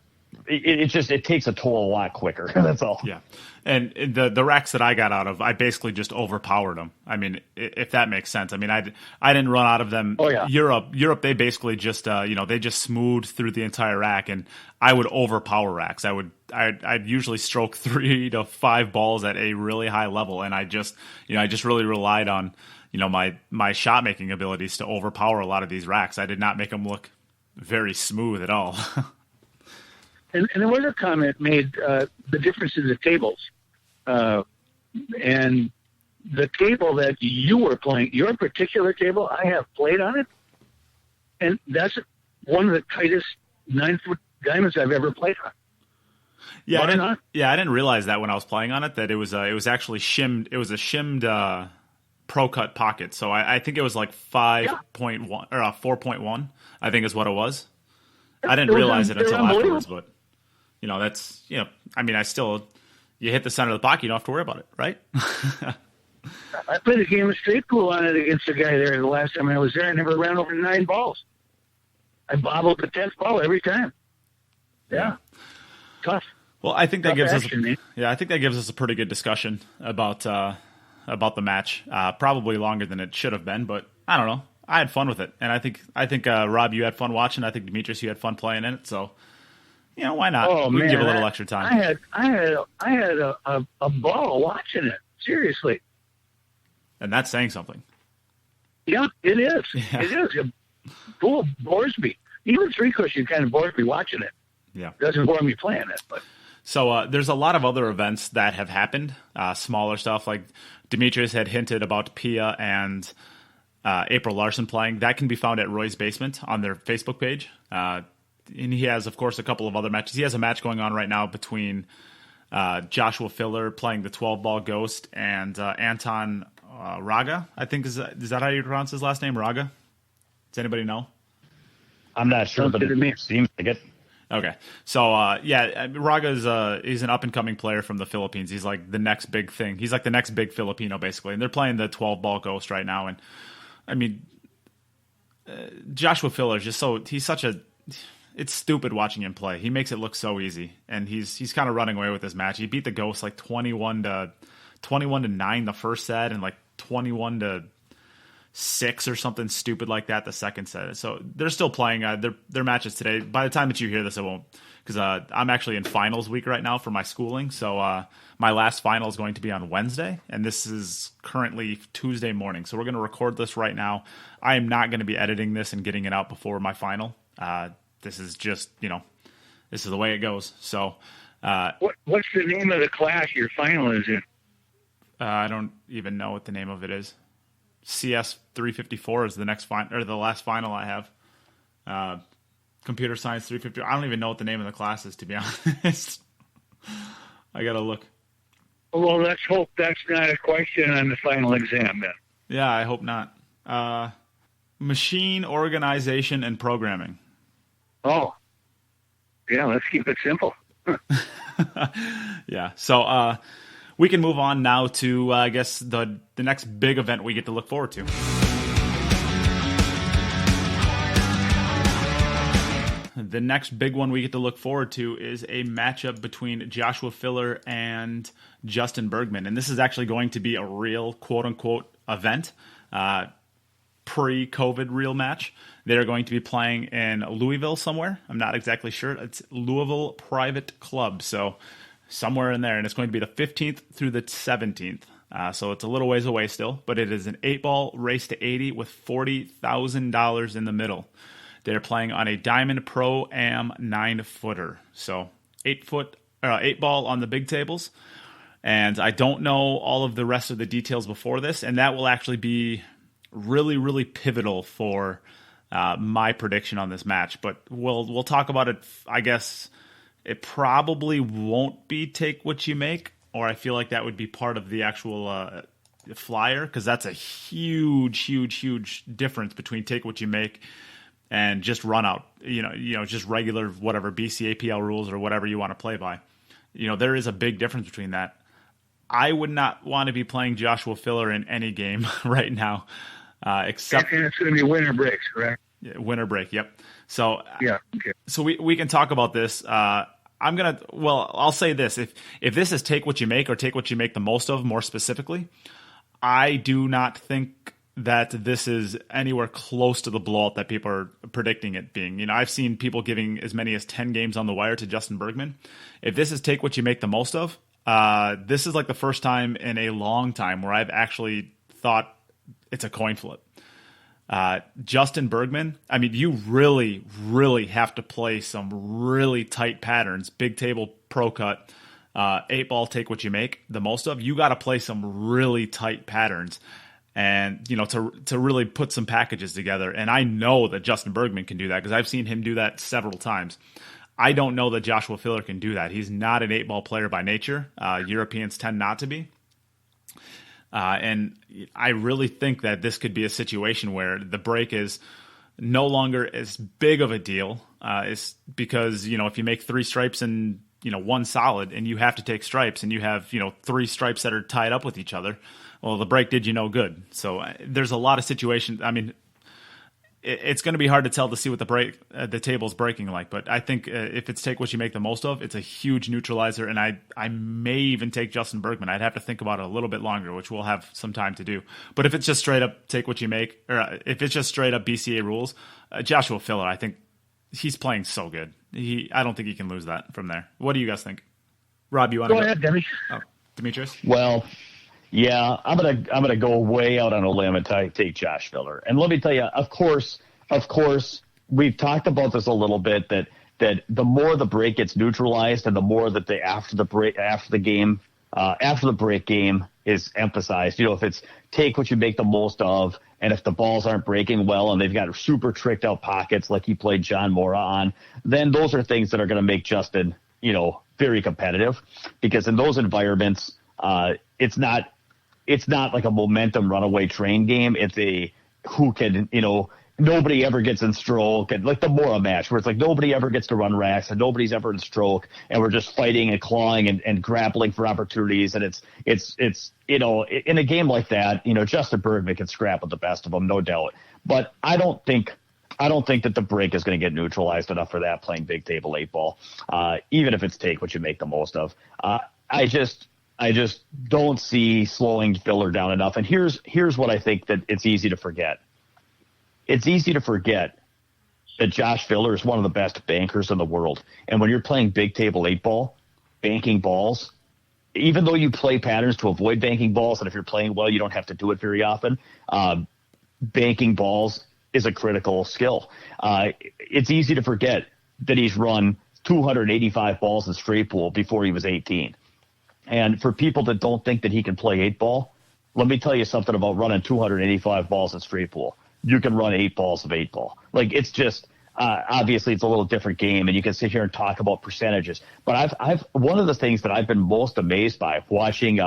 it takes a toll a lot quicker. That's all. Yeah. And the racks that I got out of, I basically just overpowered them. I mean, if that makes sense. I mean, I didn't run out of them. Oh, yeah. Europe, they basically just, they just smoothed through the entire rack, and I would overpower racks. I'd usually stroke 3 to 5 balls at a really high level, and I just really relied on, my shot making abilities to overpower a lot of these racks. I did not make them look very smooth at all. And there was a comment made, the difference in the tables. And the table that you were playing, your particular table, I have played on it. And that's one of the tightest 9-foot diamonds I've ever played on. Yeah, I didn't realize that when I was playing on it, that it was actually shimmed. It was a shimmed pro cut pocket. So I think it was like 5.1 or 4.1, I think is what it was. I didn't realize it until afterwards, but that's, I mean, you hit the center of the pocket, you don't have to worry about it, right? I played a game of straight pool on it against a guy there the last time I was there. I never ran over 9 balls. I bobbled the 10th ball every time. Yeah. Tough. Well, I think that gives action, us a pretty good discussion about the match. Probably longer than it should have been, but I don't know. I had fun with it, and I think Rob, you had fun watching. I think Demetrius, you had fun playing in it. So, why not? Oh, we man, can give a little extra time. I had a ball watching it. Seriously. And that's saying something. Yeah, it is. Yeah. It is. Pool bores me. Even three cushion kind of bores me watching it. Yeah. Doesn't bore me playing it, but. So there's a lot of other events that have happened, smaller stuff like Demetrius had hinted about Pia and April Larson playing. That can be found at Roy's Basement on their Facebook page. And he has, of course, a couple of other matches. He has a match going on right now between Joshua Filler playing the 12-ball Ghost and Anton Raga. I think is that how you pronounce his last name, Raga? Does anybody know? I'm not sure, but it seems like it. Okay. So, Raga he's an up-and-coming player from the Philippines. He's like the next big thing. He's like the next big Filipino, basically. And they're playing the 12-ball Ghost right now. And, I mean, Joshua Filler is just it's stupid watching him play. He makes it look so easy. And he's kind of running away with this match. He beat the Ghost like 21 to 9 the first set and like 21 to 6 or something stupid like that the second set. So they're still playing their matches today. By the time that you hear this, it won't, because I'm actually in finals week right now for my schooling. So my last final is going to be on Wednesday, and this is currently Tuesday morning. So we're going to record this right now. I am not going to be editing this and getting it out before my final. This is just, this is the way it goes. So what's the name of the class your final is in? I don't even know what the name of it is. CS 354 is the next or the last final I have. Computer Science 350. I don't even know what the name of the class is, to be honest. I gotta look. Well, let's hope that's not a question on the final exam then. Yeah, I hope not. Machine Organization and Programming. Oh, yeah. Let's keep it simple. Yeah. So we can move on now to, I guess, the next big event we get to look forward to. The next big one we get to look forward to is a matchup between Joshua Filler and Justin Bergman. And this is actually going to be a real quote-unquote event, pre-COVID real match. They're going to be playing in Louisville somewhere. I'm not exactly sure. It's Louisville Private Club, so somewhere in there. And it's going to be the 15th through the 17th. So it's a little ways away still, but it is an 8-ball race to 80 with $40,000 in the middle. They're playing on a Diamond Pro-Am 9-footer. So 8 ball on the big tables. And I don't know all of the rest of the details before this, and that will actually be really, really pivotal for my prediction on this match. But we'll talk about it. I guess it probably won't be take what you make, or I feel like that would be part of the actual flyer, because that's a huge, huge, huge difference between take what you make and just run out, just regular whatever BCAPL rules or whatever you want to play by. There is a big difference between that. I would not want to be playing Joshua Filler in any game right now, except. And it's going to be winter breaks, correct? Yeah, winter break. Yep. So yeah. Okay. So we can talk about this. I'll say this. If this is take what you make or take what you make the most of, more specifically, I do not think that this is anywhere close to the blowout that people are predicting it being. You know, I've seen people giving as many as 10 games on the wire to Justin Bergman. If this is take what you make the most of, this is like the first time in a long time where I've actually thought it's a coin flip. Justin Bergman, I mean, you really, really have to play some really tight patterns, big table pro cut, 8-ball, take what you make the most of. You got to play some really tight patterns and, you know, to really put some packages together. And I know that Justin Bergman can do that because I've seen him do that several times. I don't know that Joshua Filler can do that. He's not an 8-ball player by nature. Europeans tend not to be. And I really think that this could be a situation where the break is no longer as big of a deal. It's because, you know, if you make 3 stripes and, you know, 1 solid and you have to take stripes and you have, you know, 3 stripes that are tied up with each other, well, the break did you no good. So there's a lot of situations. I mean, it's going to be hard to tell to see what the table's breaking like. But I think if it's take what you make the most of, it's a huge neutralizer. And I may even take Justin Bergman. I'd have to think about it a little bit longer, which we'll have some time to do. But if it's just straight up take what you make, or if it's just straight up BCA rules, Joshua Filler, I think he's playing so good. I don't think he can lose that from there. What do you guys think? Rob, you want to go ahead, Demi? Oh, Demetrius? Well, yeah, I'm gonna go way out on a limb and take Josh Filler. And let me tell you, of course, we've talked about this a little bit that the more the break gets neutralized and the more that after the break game is emphasized. You know, if it's take what you make the most of, and if the balls aren't breaking well and they've got super tricked out pockets like he played John Mora on, then those are things that are going to make Justin, you know, very competitive, because in those environments, it's not like a momentum runaway train game. It's a who can, you know, nobody ever gets in stroke, and like the Mora match where it's like nobody ever gets to run racks and nobody's ever in stroke, and we're just fighting and clawing and grappling for opportunities. And it's you know, in a game like that, you know, Justin Bergman can scrap with the best of them, no doubt. But I don't think that the break is going to get neutralized enough for that playing big table 8-ball, even if it's take what you make the most of. I just don't see slowing Filler down enough. And here's what I think that it's easy to forget. It's easy to forget that Josh Filler is one of the best bankers in the world. And when you're playing big table 8-ball, banking balls, even though you play patterns to avoid banking balls, and if you're playing well, you don't have to do it very often, banking balls is a critical skill. It's easy to forget that he's run 285 balls in straight pool before he was 18. And for people that don't think that he can play 8-ball, let me tell you something about running 285 balls in straight pool. You can run 8 balls of 8-ball. Like, it's just obviously it's a little different game, and you can sit here and talk about percentages. But I've one of the things that I've been most amazed by watching.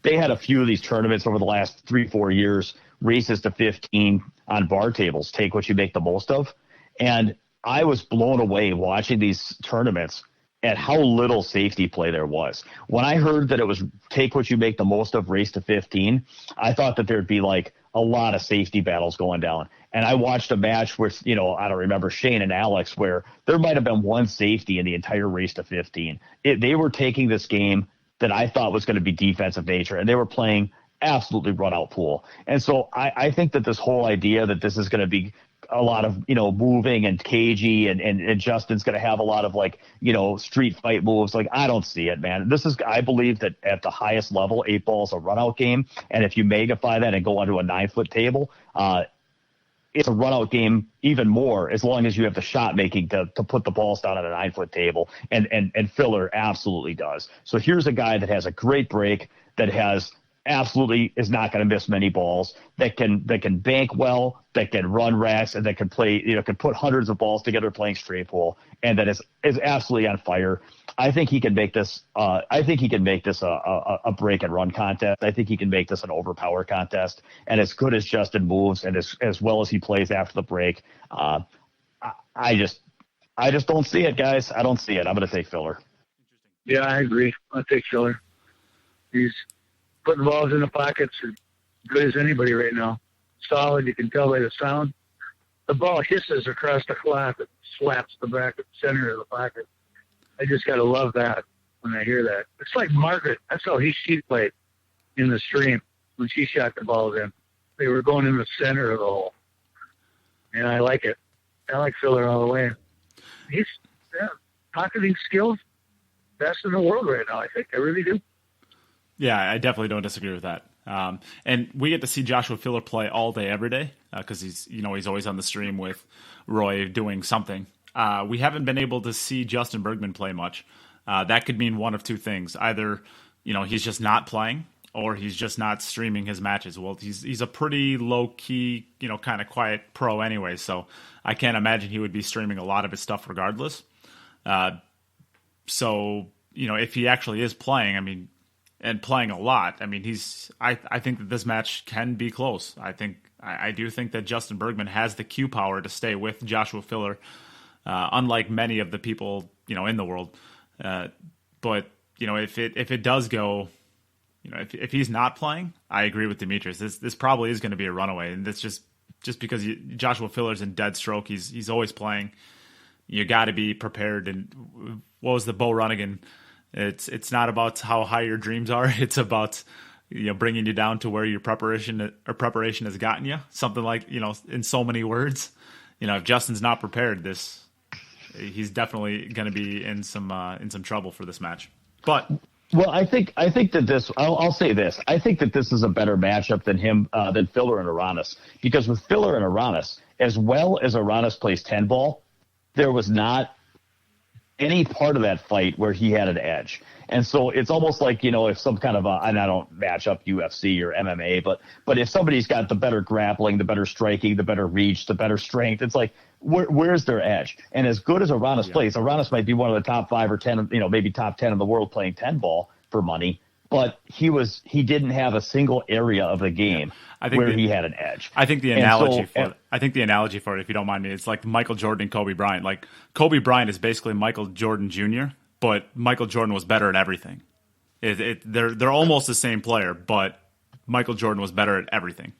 They had a few of these tournaments over the last 3-4 years, races to 15 on bar tables. Take what you make the most of, and I was blown away watching these tournaments at how little safety play there was. When I heard that it was take what you make the most of, race to 15, I thought that there'd be like a lot of safety battles going down. And I watched a match with, you know, I don't remember, Shane and Alex, where there might have been one safety in the entire race to 15. They were taking this game that I thought was going to be defensive nature, and they were playing absolutely run out pool. And so I think that this whole idea that this is going to be a lot of, you know, moving and cagey and Justin's going to have a lot of, like, you know, street fight moves. Like, I don't see it, man. I believe that at the highest level, 8-ball is a run out game. And if you magnify that and go onto a 9-foot table, it's a run out game even more, as long as you have the shot making to put the balls down on a 9-foot table. And Filler absolutely does. So here's a guy that has a great break, that has absolutely is not going to miss many balls, that can bank well, that can run racks, and that can play, you know, can put hundreds of balls together playing straight pool, and that is absolutely on fire. I think he can make this. I think he can make this a break and run contest. I think he can make this an overpower contest. And as good as Justin moves, and as well as he plays after the break, I just don't see it, guys. I don't see it. I'm going to take Filler. Yeah, I agree. I'll take Filler. He's putting balls in the pockets as good as anybody right now. Solid, you can tell by the sound. The ball hisses across the flat. It slaps the back of the center of the pocket. I just got to love that when I hear that. It's like Margaret. That's how she played in the stream when she shot the balls in. They were going in the center of the hole. And I like it. I like Filler all the way. He's pocketing skills, best in the world right now, I think. I really do. Yeah, I definitely don't disagree with that. And we get to see Joshua Filler play all day, every day, because he's always on the stream with Roy doing something. We haven't been able to see Justin Bergman play much. That could mean one of two things. Either, he's just not playing, or he's just not streaming his matches. Well, he's a pretty low-key, kind of quiet pro anyway, so I can't imagine he would be streaming a lot of his stuff regardless. So, if he actually is playing, and playing a lot, I think that this match can be close. I do think that Justin Bergman has the Q power to stay with Joshua Filler, unlike many of the people, in the world. But, if it does go, if he's not playing, I agree with Demetrius. This probably is going to be a runaway, and that's just because Joshua Filler's in dead stroke. He's always playing. You got to be prepared. And what was the Bo Runnigan? It's not about how high your dreams are. It's about bringing you down to where your preparation has gotten you. Something like in so many words. If Justin's not prepared, he's definitely going to be in some trouble for this match. But well, I think that this. I'll say this. I think that this is a better matchup than Filler and Aranis, because with Filler and Aranis, as well as Aranis plays 10-ball, there was not any part of that fight where he had an edge. And so it's almost like, if some kind of and I don't match up UFC or MMA, but if somebody's got the better grappling, the better striking, the better reach, the better strength, it's like, where's their edge? And as good as Aranis plays, Aranis might be one of the top 5 or 10, maybe top 10 in the world playing 10-ball for money, but he didn't have a single area of the game where he had an edge. I think the analogy for it, if you don't mind me, it's like Michael Jordan and Kobe Bryant. Like Kobe Bryant is basically Michael Jordan Jr., but Michael Jordan was better at everything. They're almost the same player, but Michael Jordan was better at everything.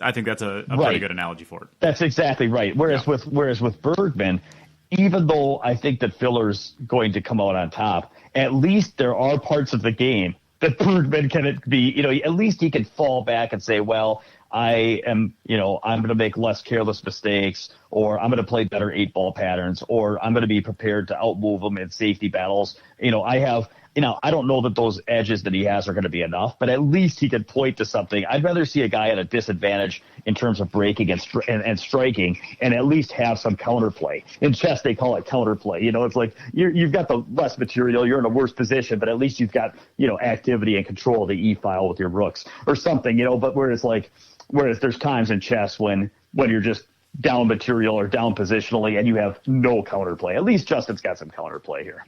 I think that's a pretty good analogy for it. That's exactly right. Whereas with Bergman, even though I think that Filler's going to come out on top, at least there are parts of the game that Bergman can be, at least he can fall back and say, well, I'm going to make less careless mistakes, or I'm going to play better 8-ball patterns, or I'm going to be prepared to outmove them in safety battles. I don't know that those edges that he has are going to be enough, but at least he can point to something. I'd rather see a guy at a disadvantage in terms of breaking and striking, and at least have some counterplay. In chess, they call it counterplay. It's like you've got the less material, you're in a worse position, but at least you've got activity and control of the E-file with your rooks or something. But whereas there's times in chess when you're just down material or down positionally and you have no counterplay. At least Justin's got some counterplay here.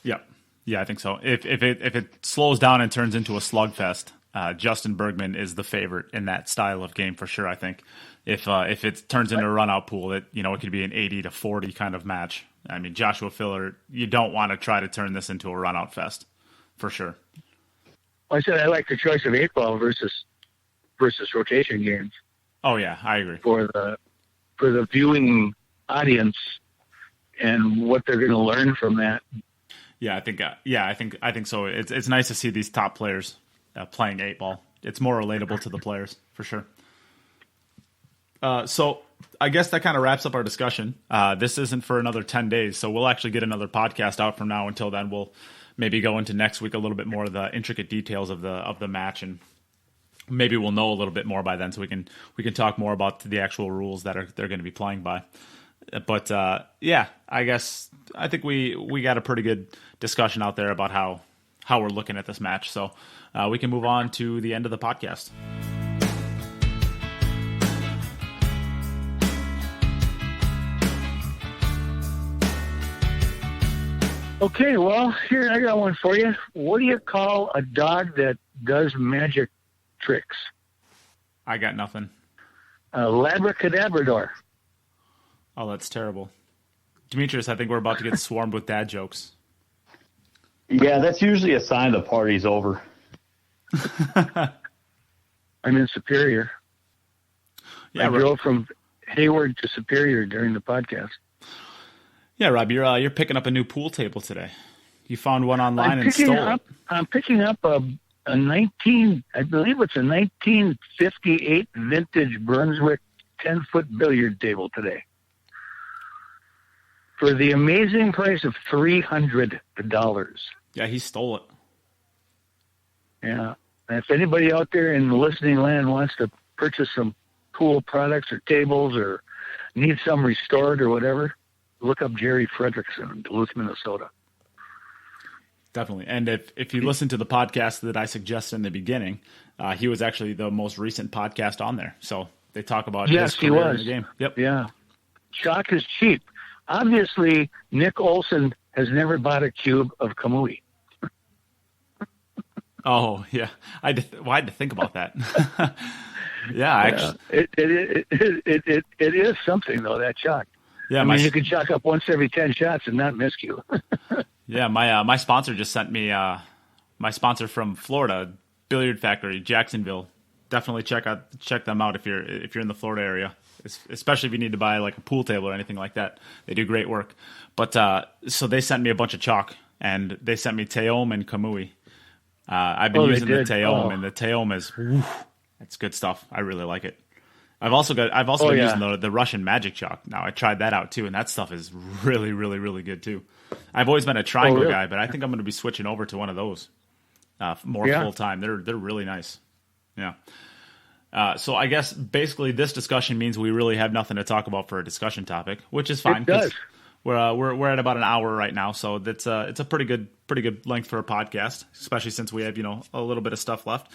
Yeah. Yeah, I think so. If it slows down and turns into a slugfest, Justin Bergman is the favorite in that style of game for sure. I think if it turns into a run-out pool, it could be an 80-40 kind of match. Joshua Filler, you don't want to try to turn this into a run-out fest for sure. Well, I said I like the choice of 8-ball versus rotation games. Oh yeah, I agree. For the viewing audience and what they're going to learn from that. Yeah, I think so. It's nice to see these top players playing 8-ball. It's more relatable to the players for sure. So I guess that kind of wraps up our discussion. This isn't for another 10 days, so we'll actually get another podcast out from now until then. We'll maybe go into next week a little bit more of the intricate details of the match, and maybe we'll know a little bit more by then, so we can talk more about the actual rules that they're going to be playing by. But I think we got a pretty good discussion out there about how we're looking at this match. So we can move on to the end of the podcast. Okay, well, here I got one for you. What do you call a dog that does magic tricks? I got nothing. A labracadabrador. Oh, that's terrible. Demetrius, I think we're about to get swarmed with dad jokes. Yeah, that's usually a sign the party's over. I'm in Superior. Yeah, I drove from Hayward to Superior during the podcast. Yeah, Rob, you're picking up a new pool table today. You found one online and stole it. I'm picking up a 19, I believe it's a 1958 vintage Brunswick 10-foot billiard table today for the amazing price of $300. Yeah, he stole it. Yeah. And if anybody out there in the listening land wants to purchase some pool products or tables or need some restored or whatever, look up Jerry Fredrickson in Duluth, Minnesota. Definitely. And if you listen to the podcast that I suggested in the beginning, he was actually the most recent podcast on there. So they talk about his career in the game. Yep. Yeah. Chalk is cheap. Obviously, Nick Olson has never bought a cube of Kamui. Oh, yeah. I had to think about that. Yeah, actually. It is something, though, that chalk. Yeah, I mean, you can chalk up once every 10 shots and not miss you. Yeah, my sponsor just sent me my sponsor from Florida, Billiard Factory, Jacksonville. Definitely check them out if you're in the Florida area, especially if you need to buy like a pool table or anything like that. They do great work. But so they sent me a bunch of chalk, and they sent me Teom and Kamui. I've been using the Teom, and the Teom is it's good stuff. I really like it. I've also been using the Russian Magic chalk. Now I tried that out too, and that stuff is really, really, really good too. I've always been a triangle guy, but I think I'm going to be switching over to one of those full time. They're really nice. Yeah. So I guess basically this discussion means we really have nothing to talk about for a discussion topic, which is fine. It does. We're at about an hour right now, so it's a pretty good length for a podcast, especially since we have a little bit of stuff left.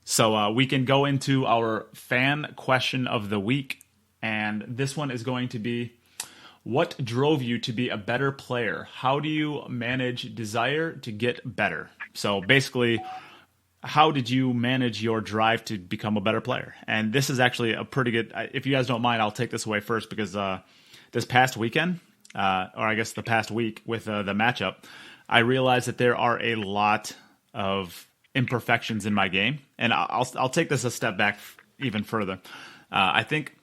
So we can go into our fan question of the week, and this one is going to be: what drove you to be a better player? How do you manage desire to get better? So basically, how did you manage your drive to become a better player? And this is actually a pretty good. If you guys don't mind, I'll take this away first because this past weekend, or I guess the past week with the matchup, I realized that there are a lot of imperfections in my game, and I'll take this a step back even further. I think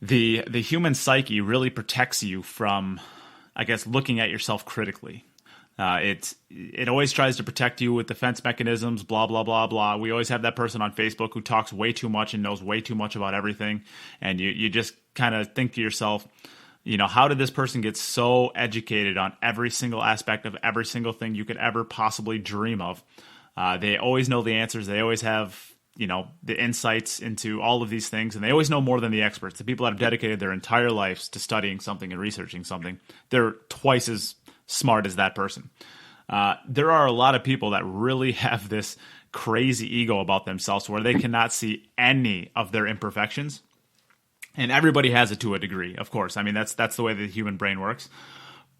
the human psyche really protects you from, I guess, looking at yourself critically. It always tries to protect you with defense mechanisms, blah, blah, blah, blah. We always have that person on Facebook who talks way too much and knows way too much about everything. And you just kind of think to yourself, how did this person get so educated on every single aspect of every single thing you could ever possibly dream of? They always know the answers. They always have, the insights into all of these things, and they always know more than the experts. The people that have dedicated their entire lives to studying something and researching something, they're twice as smart as that person. There are a lot of people that really have this crazy ego about themselves where they cannot see any of their imperfections. And everybody has it to a degree, of course. I mean, that's the way the human brain works.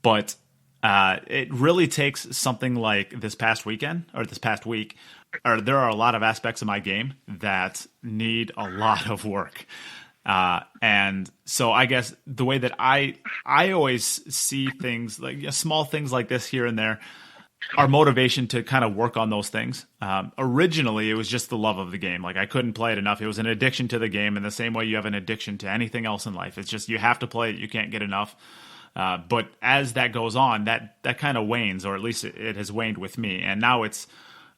But it really takes something like this past weekend or this past week, or there are a lot of aspects of my game that need a lot of work. And so I guess the way that I always see things, like small things like this here and there, are motivation to kind of work on those things. Originally, it was just the love of the game. Like I couldn't play it enough. It was an addiction to the game in the same way you have an addiction to anything else in life. It's just you have to play it. You can't get enough. But as that goes on, that kind of wanes, or at least it has waned with me. And now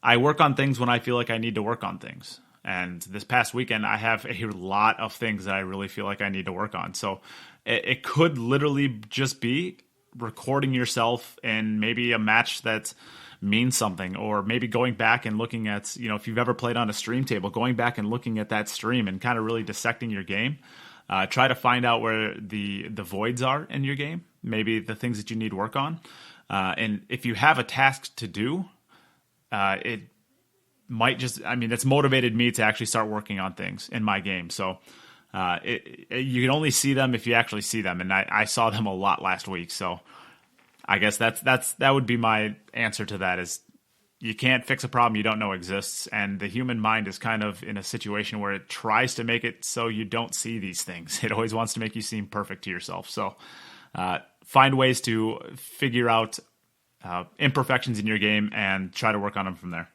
I work on things when I feel like I need to work on things. And this past weekend, I have a lot of things that I really feel like I need to work on. So it could literally just be recording yourself in maybe a match that means something, or maybe going back and looking at, if you've ever played on a stream table, going back and looking at that stream and kind of really dissecting your game. Try to find out where the voids are in your game, maybe the things that you need work on. And if you have a task to do, it might it's motivated me to actually start working on things in my game. So you can only see them if you actually see them. And I saw them a lot last week. So I guess that would be my answer to that is you can't fix a problem you don't know exists. And the human mind is kind of in a situation where it tries to make it so you don't see these things. It always wants to make you seem perfect to yourself. So find ways to figure out imperfections in your game and try to work on them from there.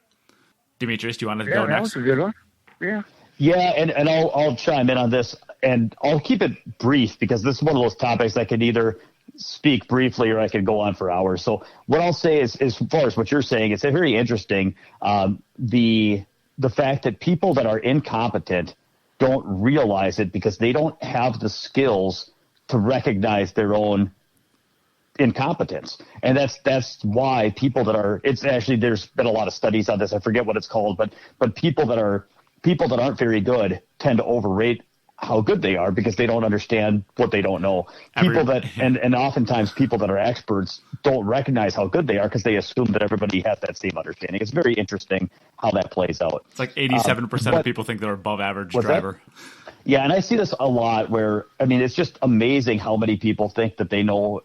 Demetrius, do you want to go next? That was a good one. Yeah. Yeah, and I'll chime in on this, and I'll keep it brief because this is one of those topics that could either speak briefly, or I could go on for hours. So what I'll say is, as far as what you're saying, it's very interesting. The fact that people that are incompetent don't realize it because they don't have the skills to recognize their own incompetence. And that's why people that are, it's actually, there's been a lot of studies on this. I forget what it's called, but people that aren't very good tend to overrate how good they are because they don't understand what they don't know. And oftentimes people that are experts don't recognize how good they are because they assume that everybody has that same understanding. It's very interesting how that plays out. It's like 87% of people think they're above average driver. Yeah, and I see this a lot where, I mean, it's just amazing how many people think that they know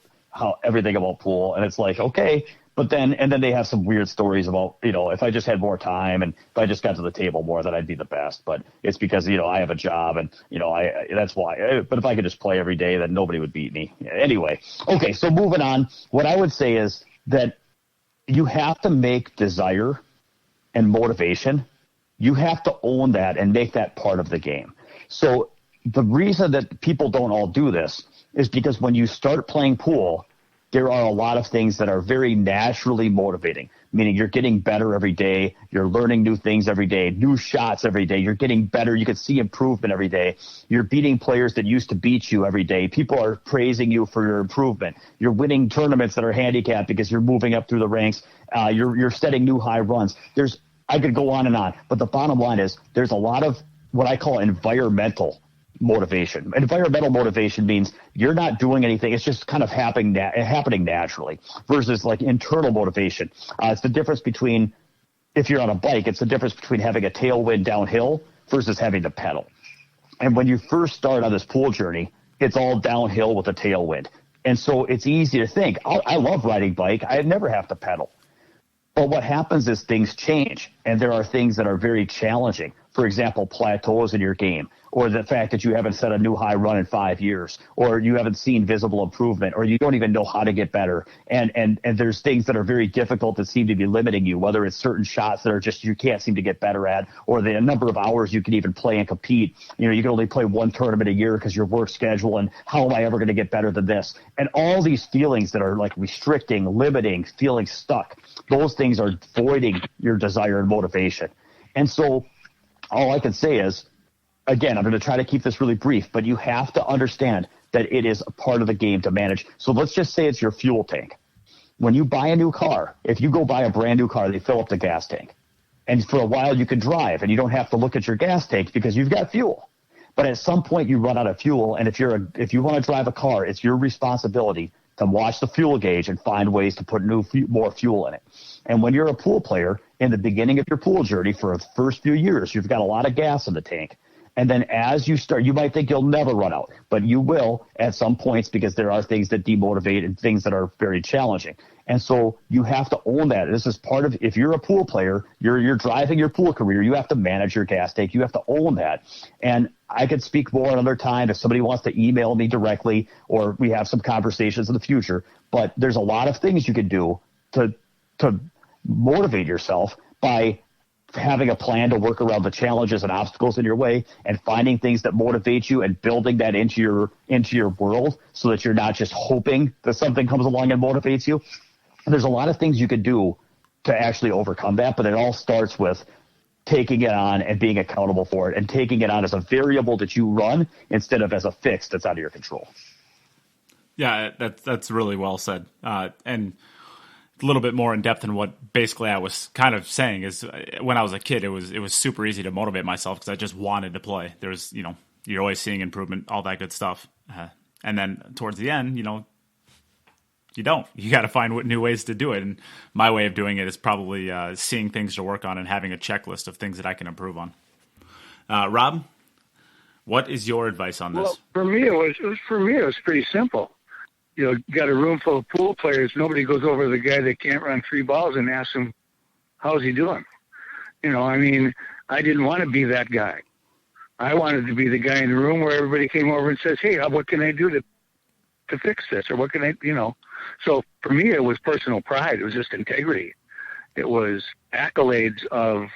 everything about pool, and it's like, okay, but then they have some weird stories about, if I just had more time and if I just got to the table more, then I'd be the best. But it's because, I have a job and, that's why. But if I could just play every day, then nobody would beat me. Anyway, okay, so moving on, what I would say is that you have to make desire and motivation. You have to own that and make that part of the game. So the reason that people don't all do this is because when you start playing pool, there are a lot of things that are very naturally motivating, meaning you're getting better every day. You're learning new things every day, new shots every day. You're getting better. You can see improvement every day. You're beating players that used to beat you every day. People are praising you for your improvement. You're winning tournaments that are handicapped because you're moving up through the ranks. You're setting new high runs. I could go on and on, but the bottom line is there's a lot of what I call environmental motivation. Environmental motivation means you're not doing anything. It's just kind of happening naturally versus like internal motivation. It's the difference between, if you're on a bike, it's the difference between having a tailwind downhill versus having to pedal. And when you first start on this pool journey, it's all downhill with a tailwind. And so it's easy to think, I love riding bike. I never have to pedal. But what happens is things change, and there are things that are very challenging. For example, plateaus in your game, or the fact that you haven't set a new high run in 5 years, or you haven't seen visible improvement, or you don't even know how to get better. And there's things that are very difficult that seem to be limiting you, whether it's certain shots that are just you can't seem to get better at, or the number of hours you can even play and compete. You can only play one tournament a year because your work schedule, and how am I ever going to get better than this? And all these feelings that are like restricting, limiting, feeling stuck, those things are voiding your desire and motivation. And so all I can say is, again, I'm going to try to keep this really brief, but you have to understand that it is a part of the game to manage. So let's just say it's your fuel tank. When you buy a new car, if you go buy a brand new car, they fill up the gas tank. And for a while you can drive and you don't have to look at your gas tank because you've got fuel. But at some point you run out of fuel, and if you want to drive a car, it's your responsibility to watch the fuel gauge and find ways to put more fuel in it. And when you're a pool player, in the beginning of your pool journey for the first few years, you've got a lot of gas in the tank. And then as you start, you might think you'll never run out, but you will at some points because there are things that demotivate and things that are very challenging. And so you have to own that. This is part of, if you're a pool player, you're driving your pool career, you have to manage your gas tank. You have to own that. And I could speak more another time if somebody wants to email me directly, or we have some conversations in the future. But there's a lot of things you can do to motivate yourself by having a plan to work around the challenges and obstacles in your way, and finding things that motivate you and building that into your world so that you're not just hoping that something comes along and motivates you. And there's a lot of things you could do to actually overcome that, but it all starts with taking it on and being accountable for it, and taking it on as a variable that you run instead of as a fix that's out of your control. Yeah, that's really well said. And a little bit more in depth than what basically I was kind of saying is, when I was a kid, it was super easy to motivate myself because I just wanted to play. There's, you're always seeing improvement, all that good stuff. And then towards the end, you don't. You got to find new ways to do it. And my way of doing it is probably seeing things to work on and having a checklist of things that I can improve on. Rob, what is your advice on this? Well, for me, it was pretty simple. You got a room full of pool players. Nobody goes over to the guy that can't run 3 balls and asks him, how's he doing? I didn't want to be that guy. I wanted to be the guy in the room where everybody came over and says, hey, what can I do to fix this? Or what can I. So for me, it was personal pride. It was just integrity. It was accolades of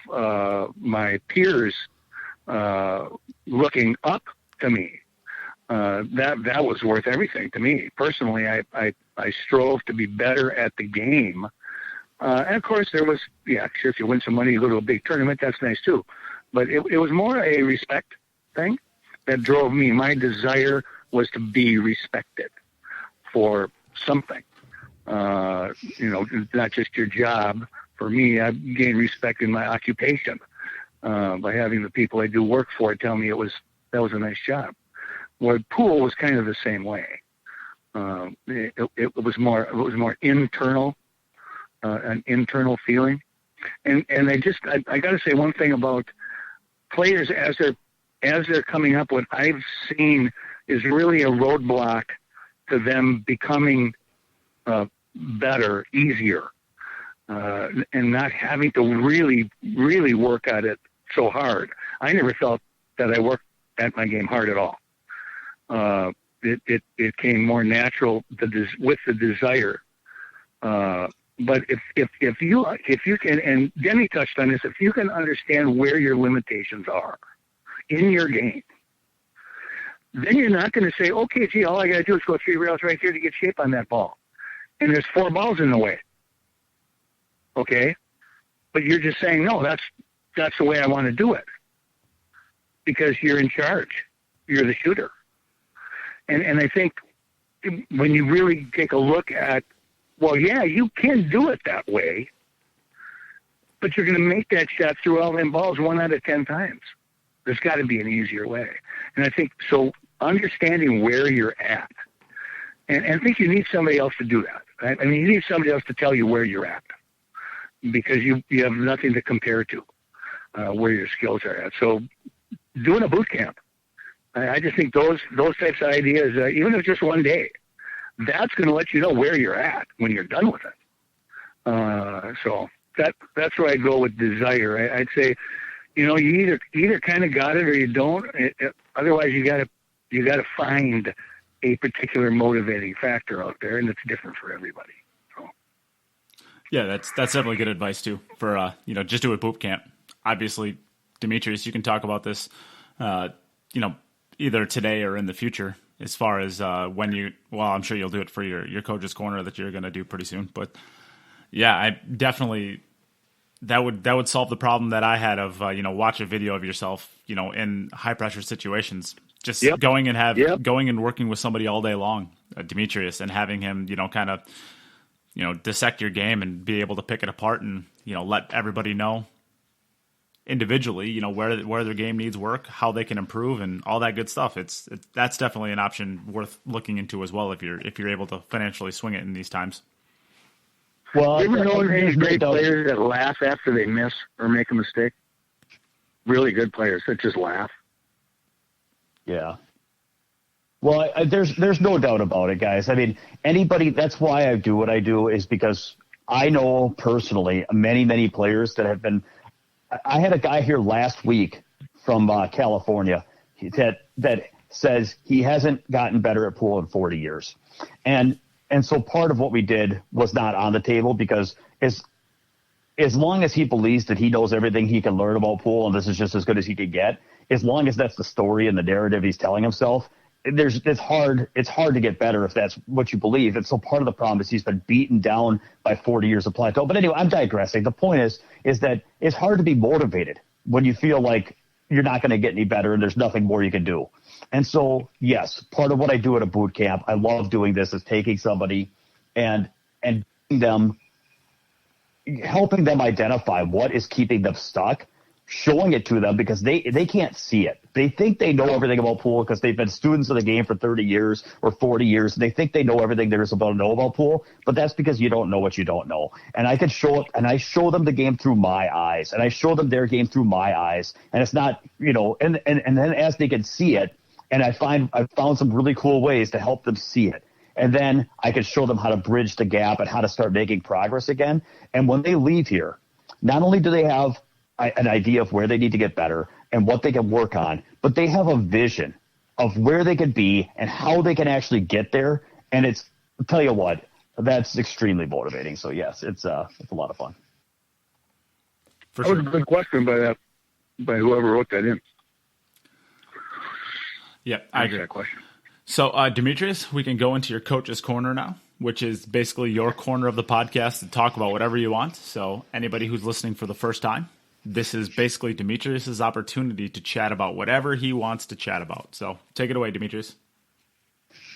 my peers looking up to me. that was worth everything to me personally. I strove to be better at the game, and of course there was sure, if you win some money, you go to a big tournament, that's nice too. But it was more a respect thing that drove me. My desire was to be respected for something. Not just your job. For me, I gained respect in my occupation by having the people I do work for tell me that was a nice job. Well, pool was kind of the same way. It was more internal, an internal feeling. And I got to say one thing about players as they're coming up. What I've seen is really a roadblock to them becoming better, easier, and not having to really, really work at it so hard. I never felt that I worked at my game hard at all. It came more natural with the desire. But if you can, and Denny touched on this, if you can understand where your limitations are in your game, then you're not going to say, okay, gee, all I got to do is go 3 rails right here to get shape on that ball. And there's 4 balls in the way. Okay? But you're just saying, no, that's the way I want to do it. Because you're in charge. You're the shooter. And I think when you really take a look at, well, yeah, you can do it that way, but you're going to make that shot through all them balls 1 out of 10 times. There's got to be an easier way. And I think, so understanding where you're at, and I think you need somebody else to do that. Right? I mean, you need somebody else to tell you where you're at, because you have nothing to compare to where your skills are at. So doing a boot camp, I just think those types of ideas, even if it's just one day, that's going to let you know where you're at when you're done with it. So that's where I go with desire. I'd say, you either kind of got it or you don't. Otherwise, you got to find a particular motivating factor out there, and it's different for everybody. So. Yeah, that's definitely good advice too. For just do a boot camp. Obviously, Demetrius, you can talk about this, either today or in the future, as far as I'm sure you'll do it for your coach's corner that you're going to do pretty soon. But yeah, I definitely, that would solve the problem that I had of, watch a video of yourself, in high pressure situations, just going and working with somebody all day long, Demetrius, and having him, kind of, dissect your game and be able to pick it apart and, let everybody know individually, where their game needs work, how they can improve, and all that good stuff. That's definitely an option worth looking into as well if you're able to financially swing it in these times. Well, you ever know any great players that laugh after they miss or make a mistake? Really good players that just laugh. Yeah. Well, there's no doubt about it, guys. I mean, anybody. That's why I do what I do, is because I know personally many, many players that have been. I had a guy here last week from California that says he hasn't gotten better at pool in 40 years. And so part of what we did was not on the table, because as long as he believes that he knows everything he can learn about pool and this is just as good as he could get, as long as that's the story and the narrative he's telling himself, it's hard to get better if that's what you believe. And so part of the problem is he's been beaten down by 40 years of plateau. But anyway, I'm digressing. The point is that it's hard to be motivated when you feel like you're not going to get any better and there's nothing more you can do. And so, yes, part of what I do at a boot camp, I love doing this, is taking somebody and helping them identify what is keeping them stuck, showing it to them, because they can't see it. They think they know everything about pool because they've been students of the game for 30 years or 40 years. And they think they know everything there is about to know about pool, but that's because you don't know what you don't know. And I can show it, and I show them the game through my eyes, and I show them their game through my eyes. And it's not, and then as they can see it, and I've found some really cool ways to help them see it. And then I can show them how to bridge the gap and how to start making progress again. And when they leave here, not only do they have an idea of where they need to get better and what they can work on, but they have a vision of where they could be and how they can actually get there. And I'll tell you what, that's extremely motivating. So yes, it's a lot of fun. That was a good question by whoever wrote that in. Yeah, I agree. That question. So, Demetrius, we can go into your coach's corner now, which is basically your corner of the podcast to talk about whatever you want. So anybody who's listening for the first time, this is basically Demetrius's opportunity to chat about whatever he wants to chat about. So take it away, Demetrius.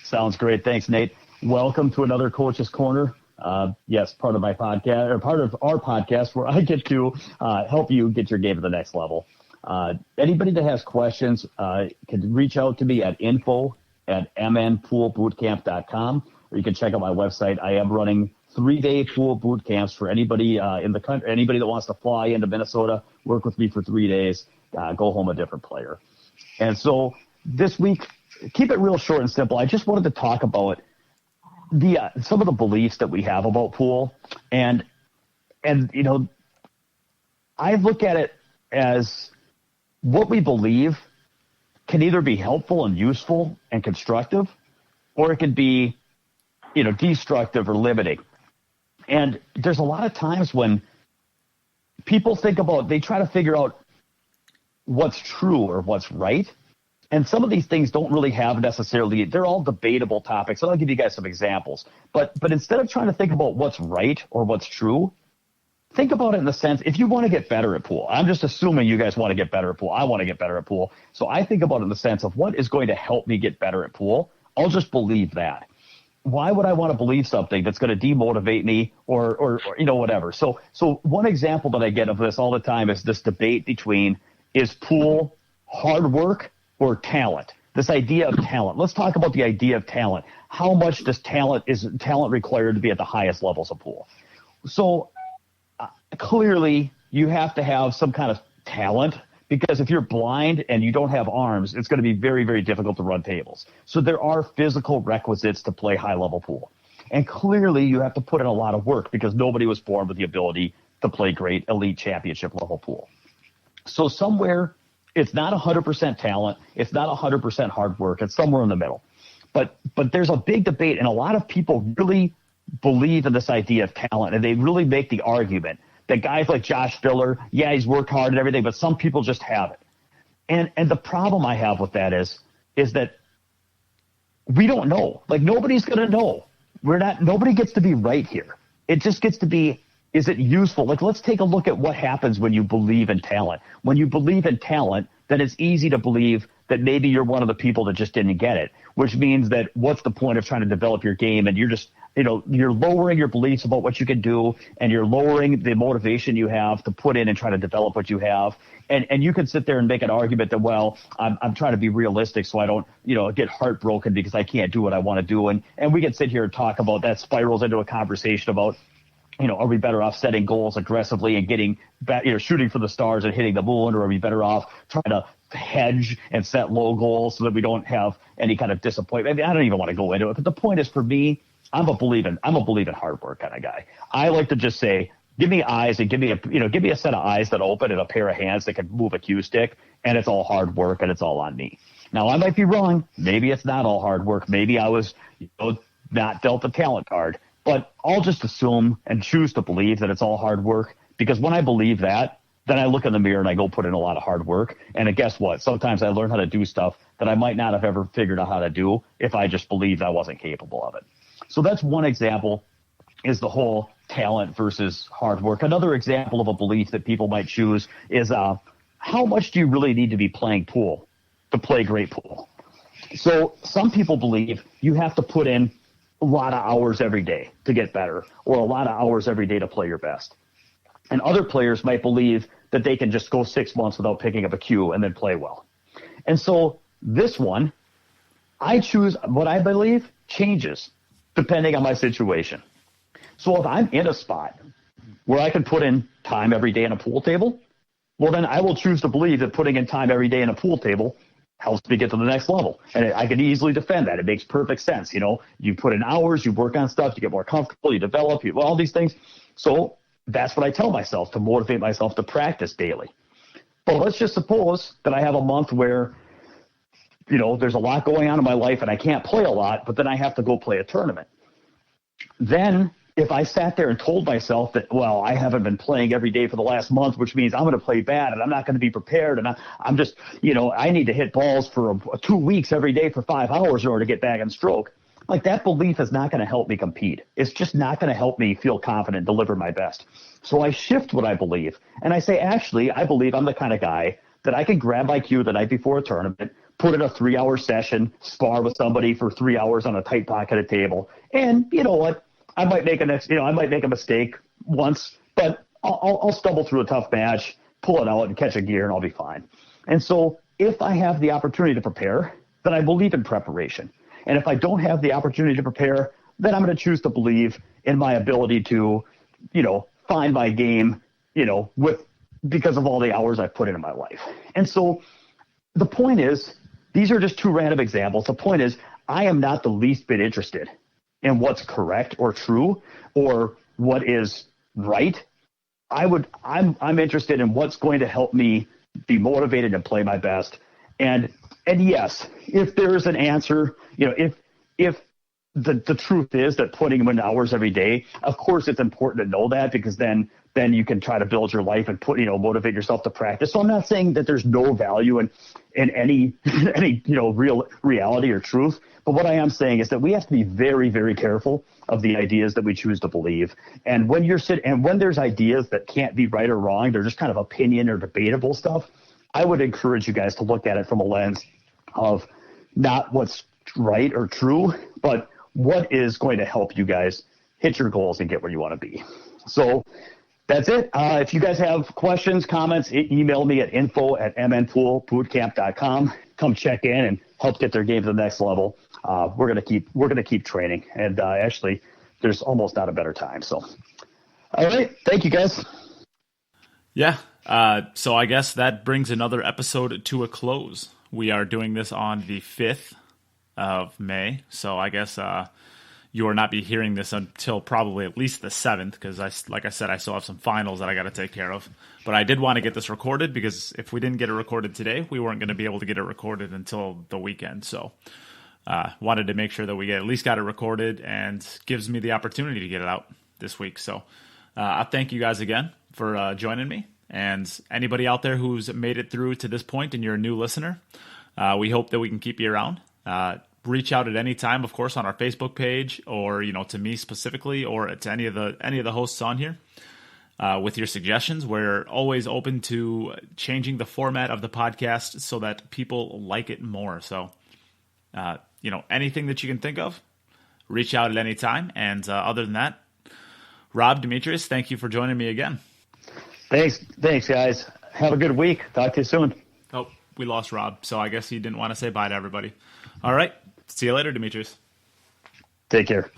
Sounds great. Thanks, Nate. Welcome to another Coach's Corner. Yes, part of my podcast, or part of our podcast, where I get to help you get your game to the next level. Anybody that has questions can reach out to me at info@mnpoolbootcamp.com, or you can check out my website. I am running 3-day pool boot camps for anybody in the country, anybody that wants to fly into Minnesota, work with me for 3 days, go home a different player. And so this week, keep it real short and simple. I just wanted to talk about some of the beliefs that we have about pool, and you know, I look at it as what we believe can either be helpful and useful and constructive, or it can be, you know, destructive or limiting. And there's a lot of times when people they try to figure out what's true or what's right. And some of these things don't really have necessarily, they're all debatable topics. And I'll give you guys some examples. But instead of trying to think about what's right or what's true, think about it in the sense, if you want to get better at pool, I'm just assuming you guys want to get better at pool. I want to get better at pool. So I think about it in the sense of what is going to help me get better at pool. I'll just believe that. Why would I want to believe something that's going to demotivate me or you know, whatever? So one example that I get of this all the time is this debate between, is pool hard work or talent? This idea of talent. Let's talk about the idea of talent. How much is talent required to be at the highest levels of pool? So clearly you have to have some kind of talent, because if you're blind and you don't have arms, it's going to be very, very difficult to run tables. So there are physical requisites to play high-level pool. And clearly you have to put in a lot of work, because nobody was born with the ability to play great elite championship-level pool. So somewhere it's not 100% talent. It's not 100% hard work. It's somewhere in the middle. But there's a big debate, and a lot of people really believe in this idea of talent, and they really make the argument that guys like Josh Filler, yeah, he's worked hard and everything, but some people just have it. And the problem I have with that is that we don't know. Like, nobody's going to know. Nobody gets to be right here. It just gets to be, is it useful? Like, let's take a look at what happens when you believe in talent. When you believe in talent, then it's easy to believe that maybe you're one of the people that just didn't get it, which means that what's the point of trying to develop your game? And you're just, you know, you're lowering your beliefs about what you can do, and you're lowering the motivation you have to put in and try to develop what you have. And you can sit there and make an argument that, well, I'm trying to be realistic so I don't, you know, get heartbroken because I can't do what I want to do. And we can sit here and talk about that, spirals into a conversation about, you know, are we better off setting goals aggressively and getting back, you know, shooting for the stars and hitting the moon, or are we better off trying to hedge and set low goals so that we don't have any kind of disappointment? I mean, I don't even want to go into it, but the point is, for me, I'm a believe in hard work kind of guy. I like to just say, give me eyes and give me a set of eyes that open and a pair of hands that can move a cue stick, and it's all hard work and it's all on me. Now, I might be wrong. Maybe it's not all hard work. Maybe I was, you know, not dealt the talent card. But I'll just assume and choose to believe that it's all hard work, because when I believe that, then I look in the mirror and I go put in a lot of hard work. And guess what? Sometimes I learn how to do stuff that I might not have ever figured out how to do if I just believed I wasn't capable of it. So that's one example, is the whole talent versus hard work. Another example of a belief that people might choose is how much do you really need to be playing pool to play great pool? So some people believe you have to put in a lot of hours every day to get better, or a lot of hours every day to play your best. And other players might believe that they can just go 6 months without picking up a cue and then play well. And so this one, I choose what I believe changes depending on my situation. So if I'm in a spot where I can put in time every day in a pool table, well, then I will choose to believe that putting in time every day in a pool table helps me get to the next level. And I can easily defend that. It makes perfect sense. You know, you put in hours, you work on stuff, you get more comfortable, you develop, all these things. So that's what I tell myself to motivate myself to practice daily. But let's just suppose that I have a month where, you know, there's a lot going on in my life and I can't play a lot, but then I have to go play a tournament. Then if I sat there and told myself that, well, I haven't been playing every day for the last month, which means I'm going to play bad and I'm not going to be prepared. And I'm just, I need to hit balls for 2 weeks every day for 5 hours in order to get back in stroke. Like, that belief is not going to help me compete. It's just not going to help me feel confident, deliver my best. So I shift what I believe. And I say, actually, I believe I'm the kind of guy that I can grab my cue the night before a tournament, put in a 3-hour session, spar with somebody for 3 hours on a tight pocketed table. And you know what? I might make a mistake once, but I'll stumble through a tough match, pull it out and catch a gear, and I'll be fine. And so if I have the opportunity to prepare, then I believe in preparation. And if I don't have the opportunity to prepare, then I'm going to choose to believe in my ability to, find my game, because of all the hours I've put into my life. And so the point is, these are just 2 random examples. The point is, I am not the least bit interested in what's correct or true or what is right. I'm interested in what's going to help me be motivated and play my best. And yes, if there's an answer, if the truth is that putting in hours every day, of course it's important to know that, because then you can try to build your life and motivate yourself to practice. So I'm not saying that there's no value in any real reality or truth. But what I am saying is that we have to be very, very careful of the ideas that we choose to believe. And when when there's ideas that can't be right or wrong, they're just kind of opinion or debatable stuff, I would encourage you guys to look at it from a lens of not what's right or true, but what is going to help you guys hit your goals and get where you want to be. So that's it. If you guys have questions, comments, email me at info@mnpoolbootcamp.com. Come check in and help get their game to the next level. We're gonna keep training, and actually, there's almost not a better time. So, all right, thank you guys. Yeah. So I guess that brings another episode to a close. We are doing this on the 5th of May. So I guess you will not be hearing this until probably at least the 7th, because like I said, I still have some finals that I got to take care of. But I did want to get this recorded, because if we didn't get it recorded today, we weren't going to be able to get it recorded until the weekend. So wanted to make sure that we at least got it recorded, and gives me the opportunity to get it out this week. So I thank you guys again for joining me. And anybody out there who's made it through to this point and you're a new listener, we hope that we can keep you around. Reach out at any time, of course, on our Facebook page, or to me specifically, or to any of the hosts on here with your suggestions. We're always open to changing the format of the podcast so that people like it more. So anything that you can think of, reach out at any time. And other than that, Rob, Demetrius, thank you for joining me again. Thanks, guys. Have a good week. Talk to you soon. Oh, we lost Rob, so I guess he didn't want to say bye to everybody. All right. See you later, Demetrius. Take care.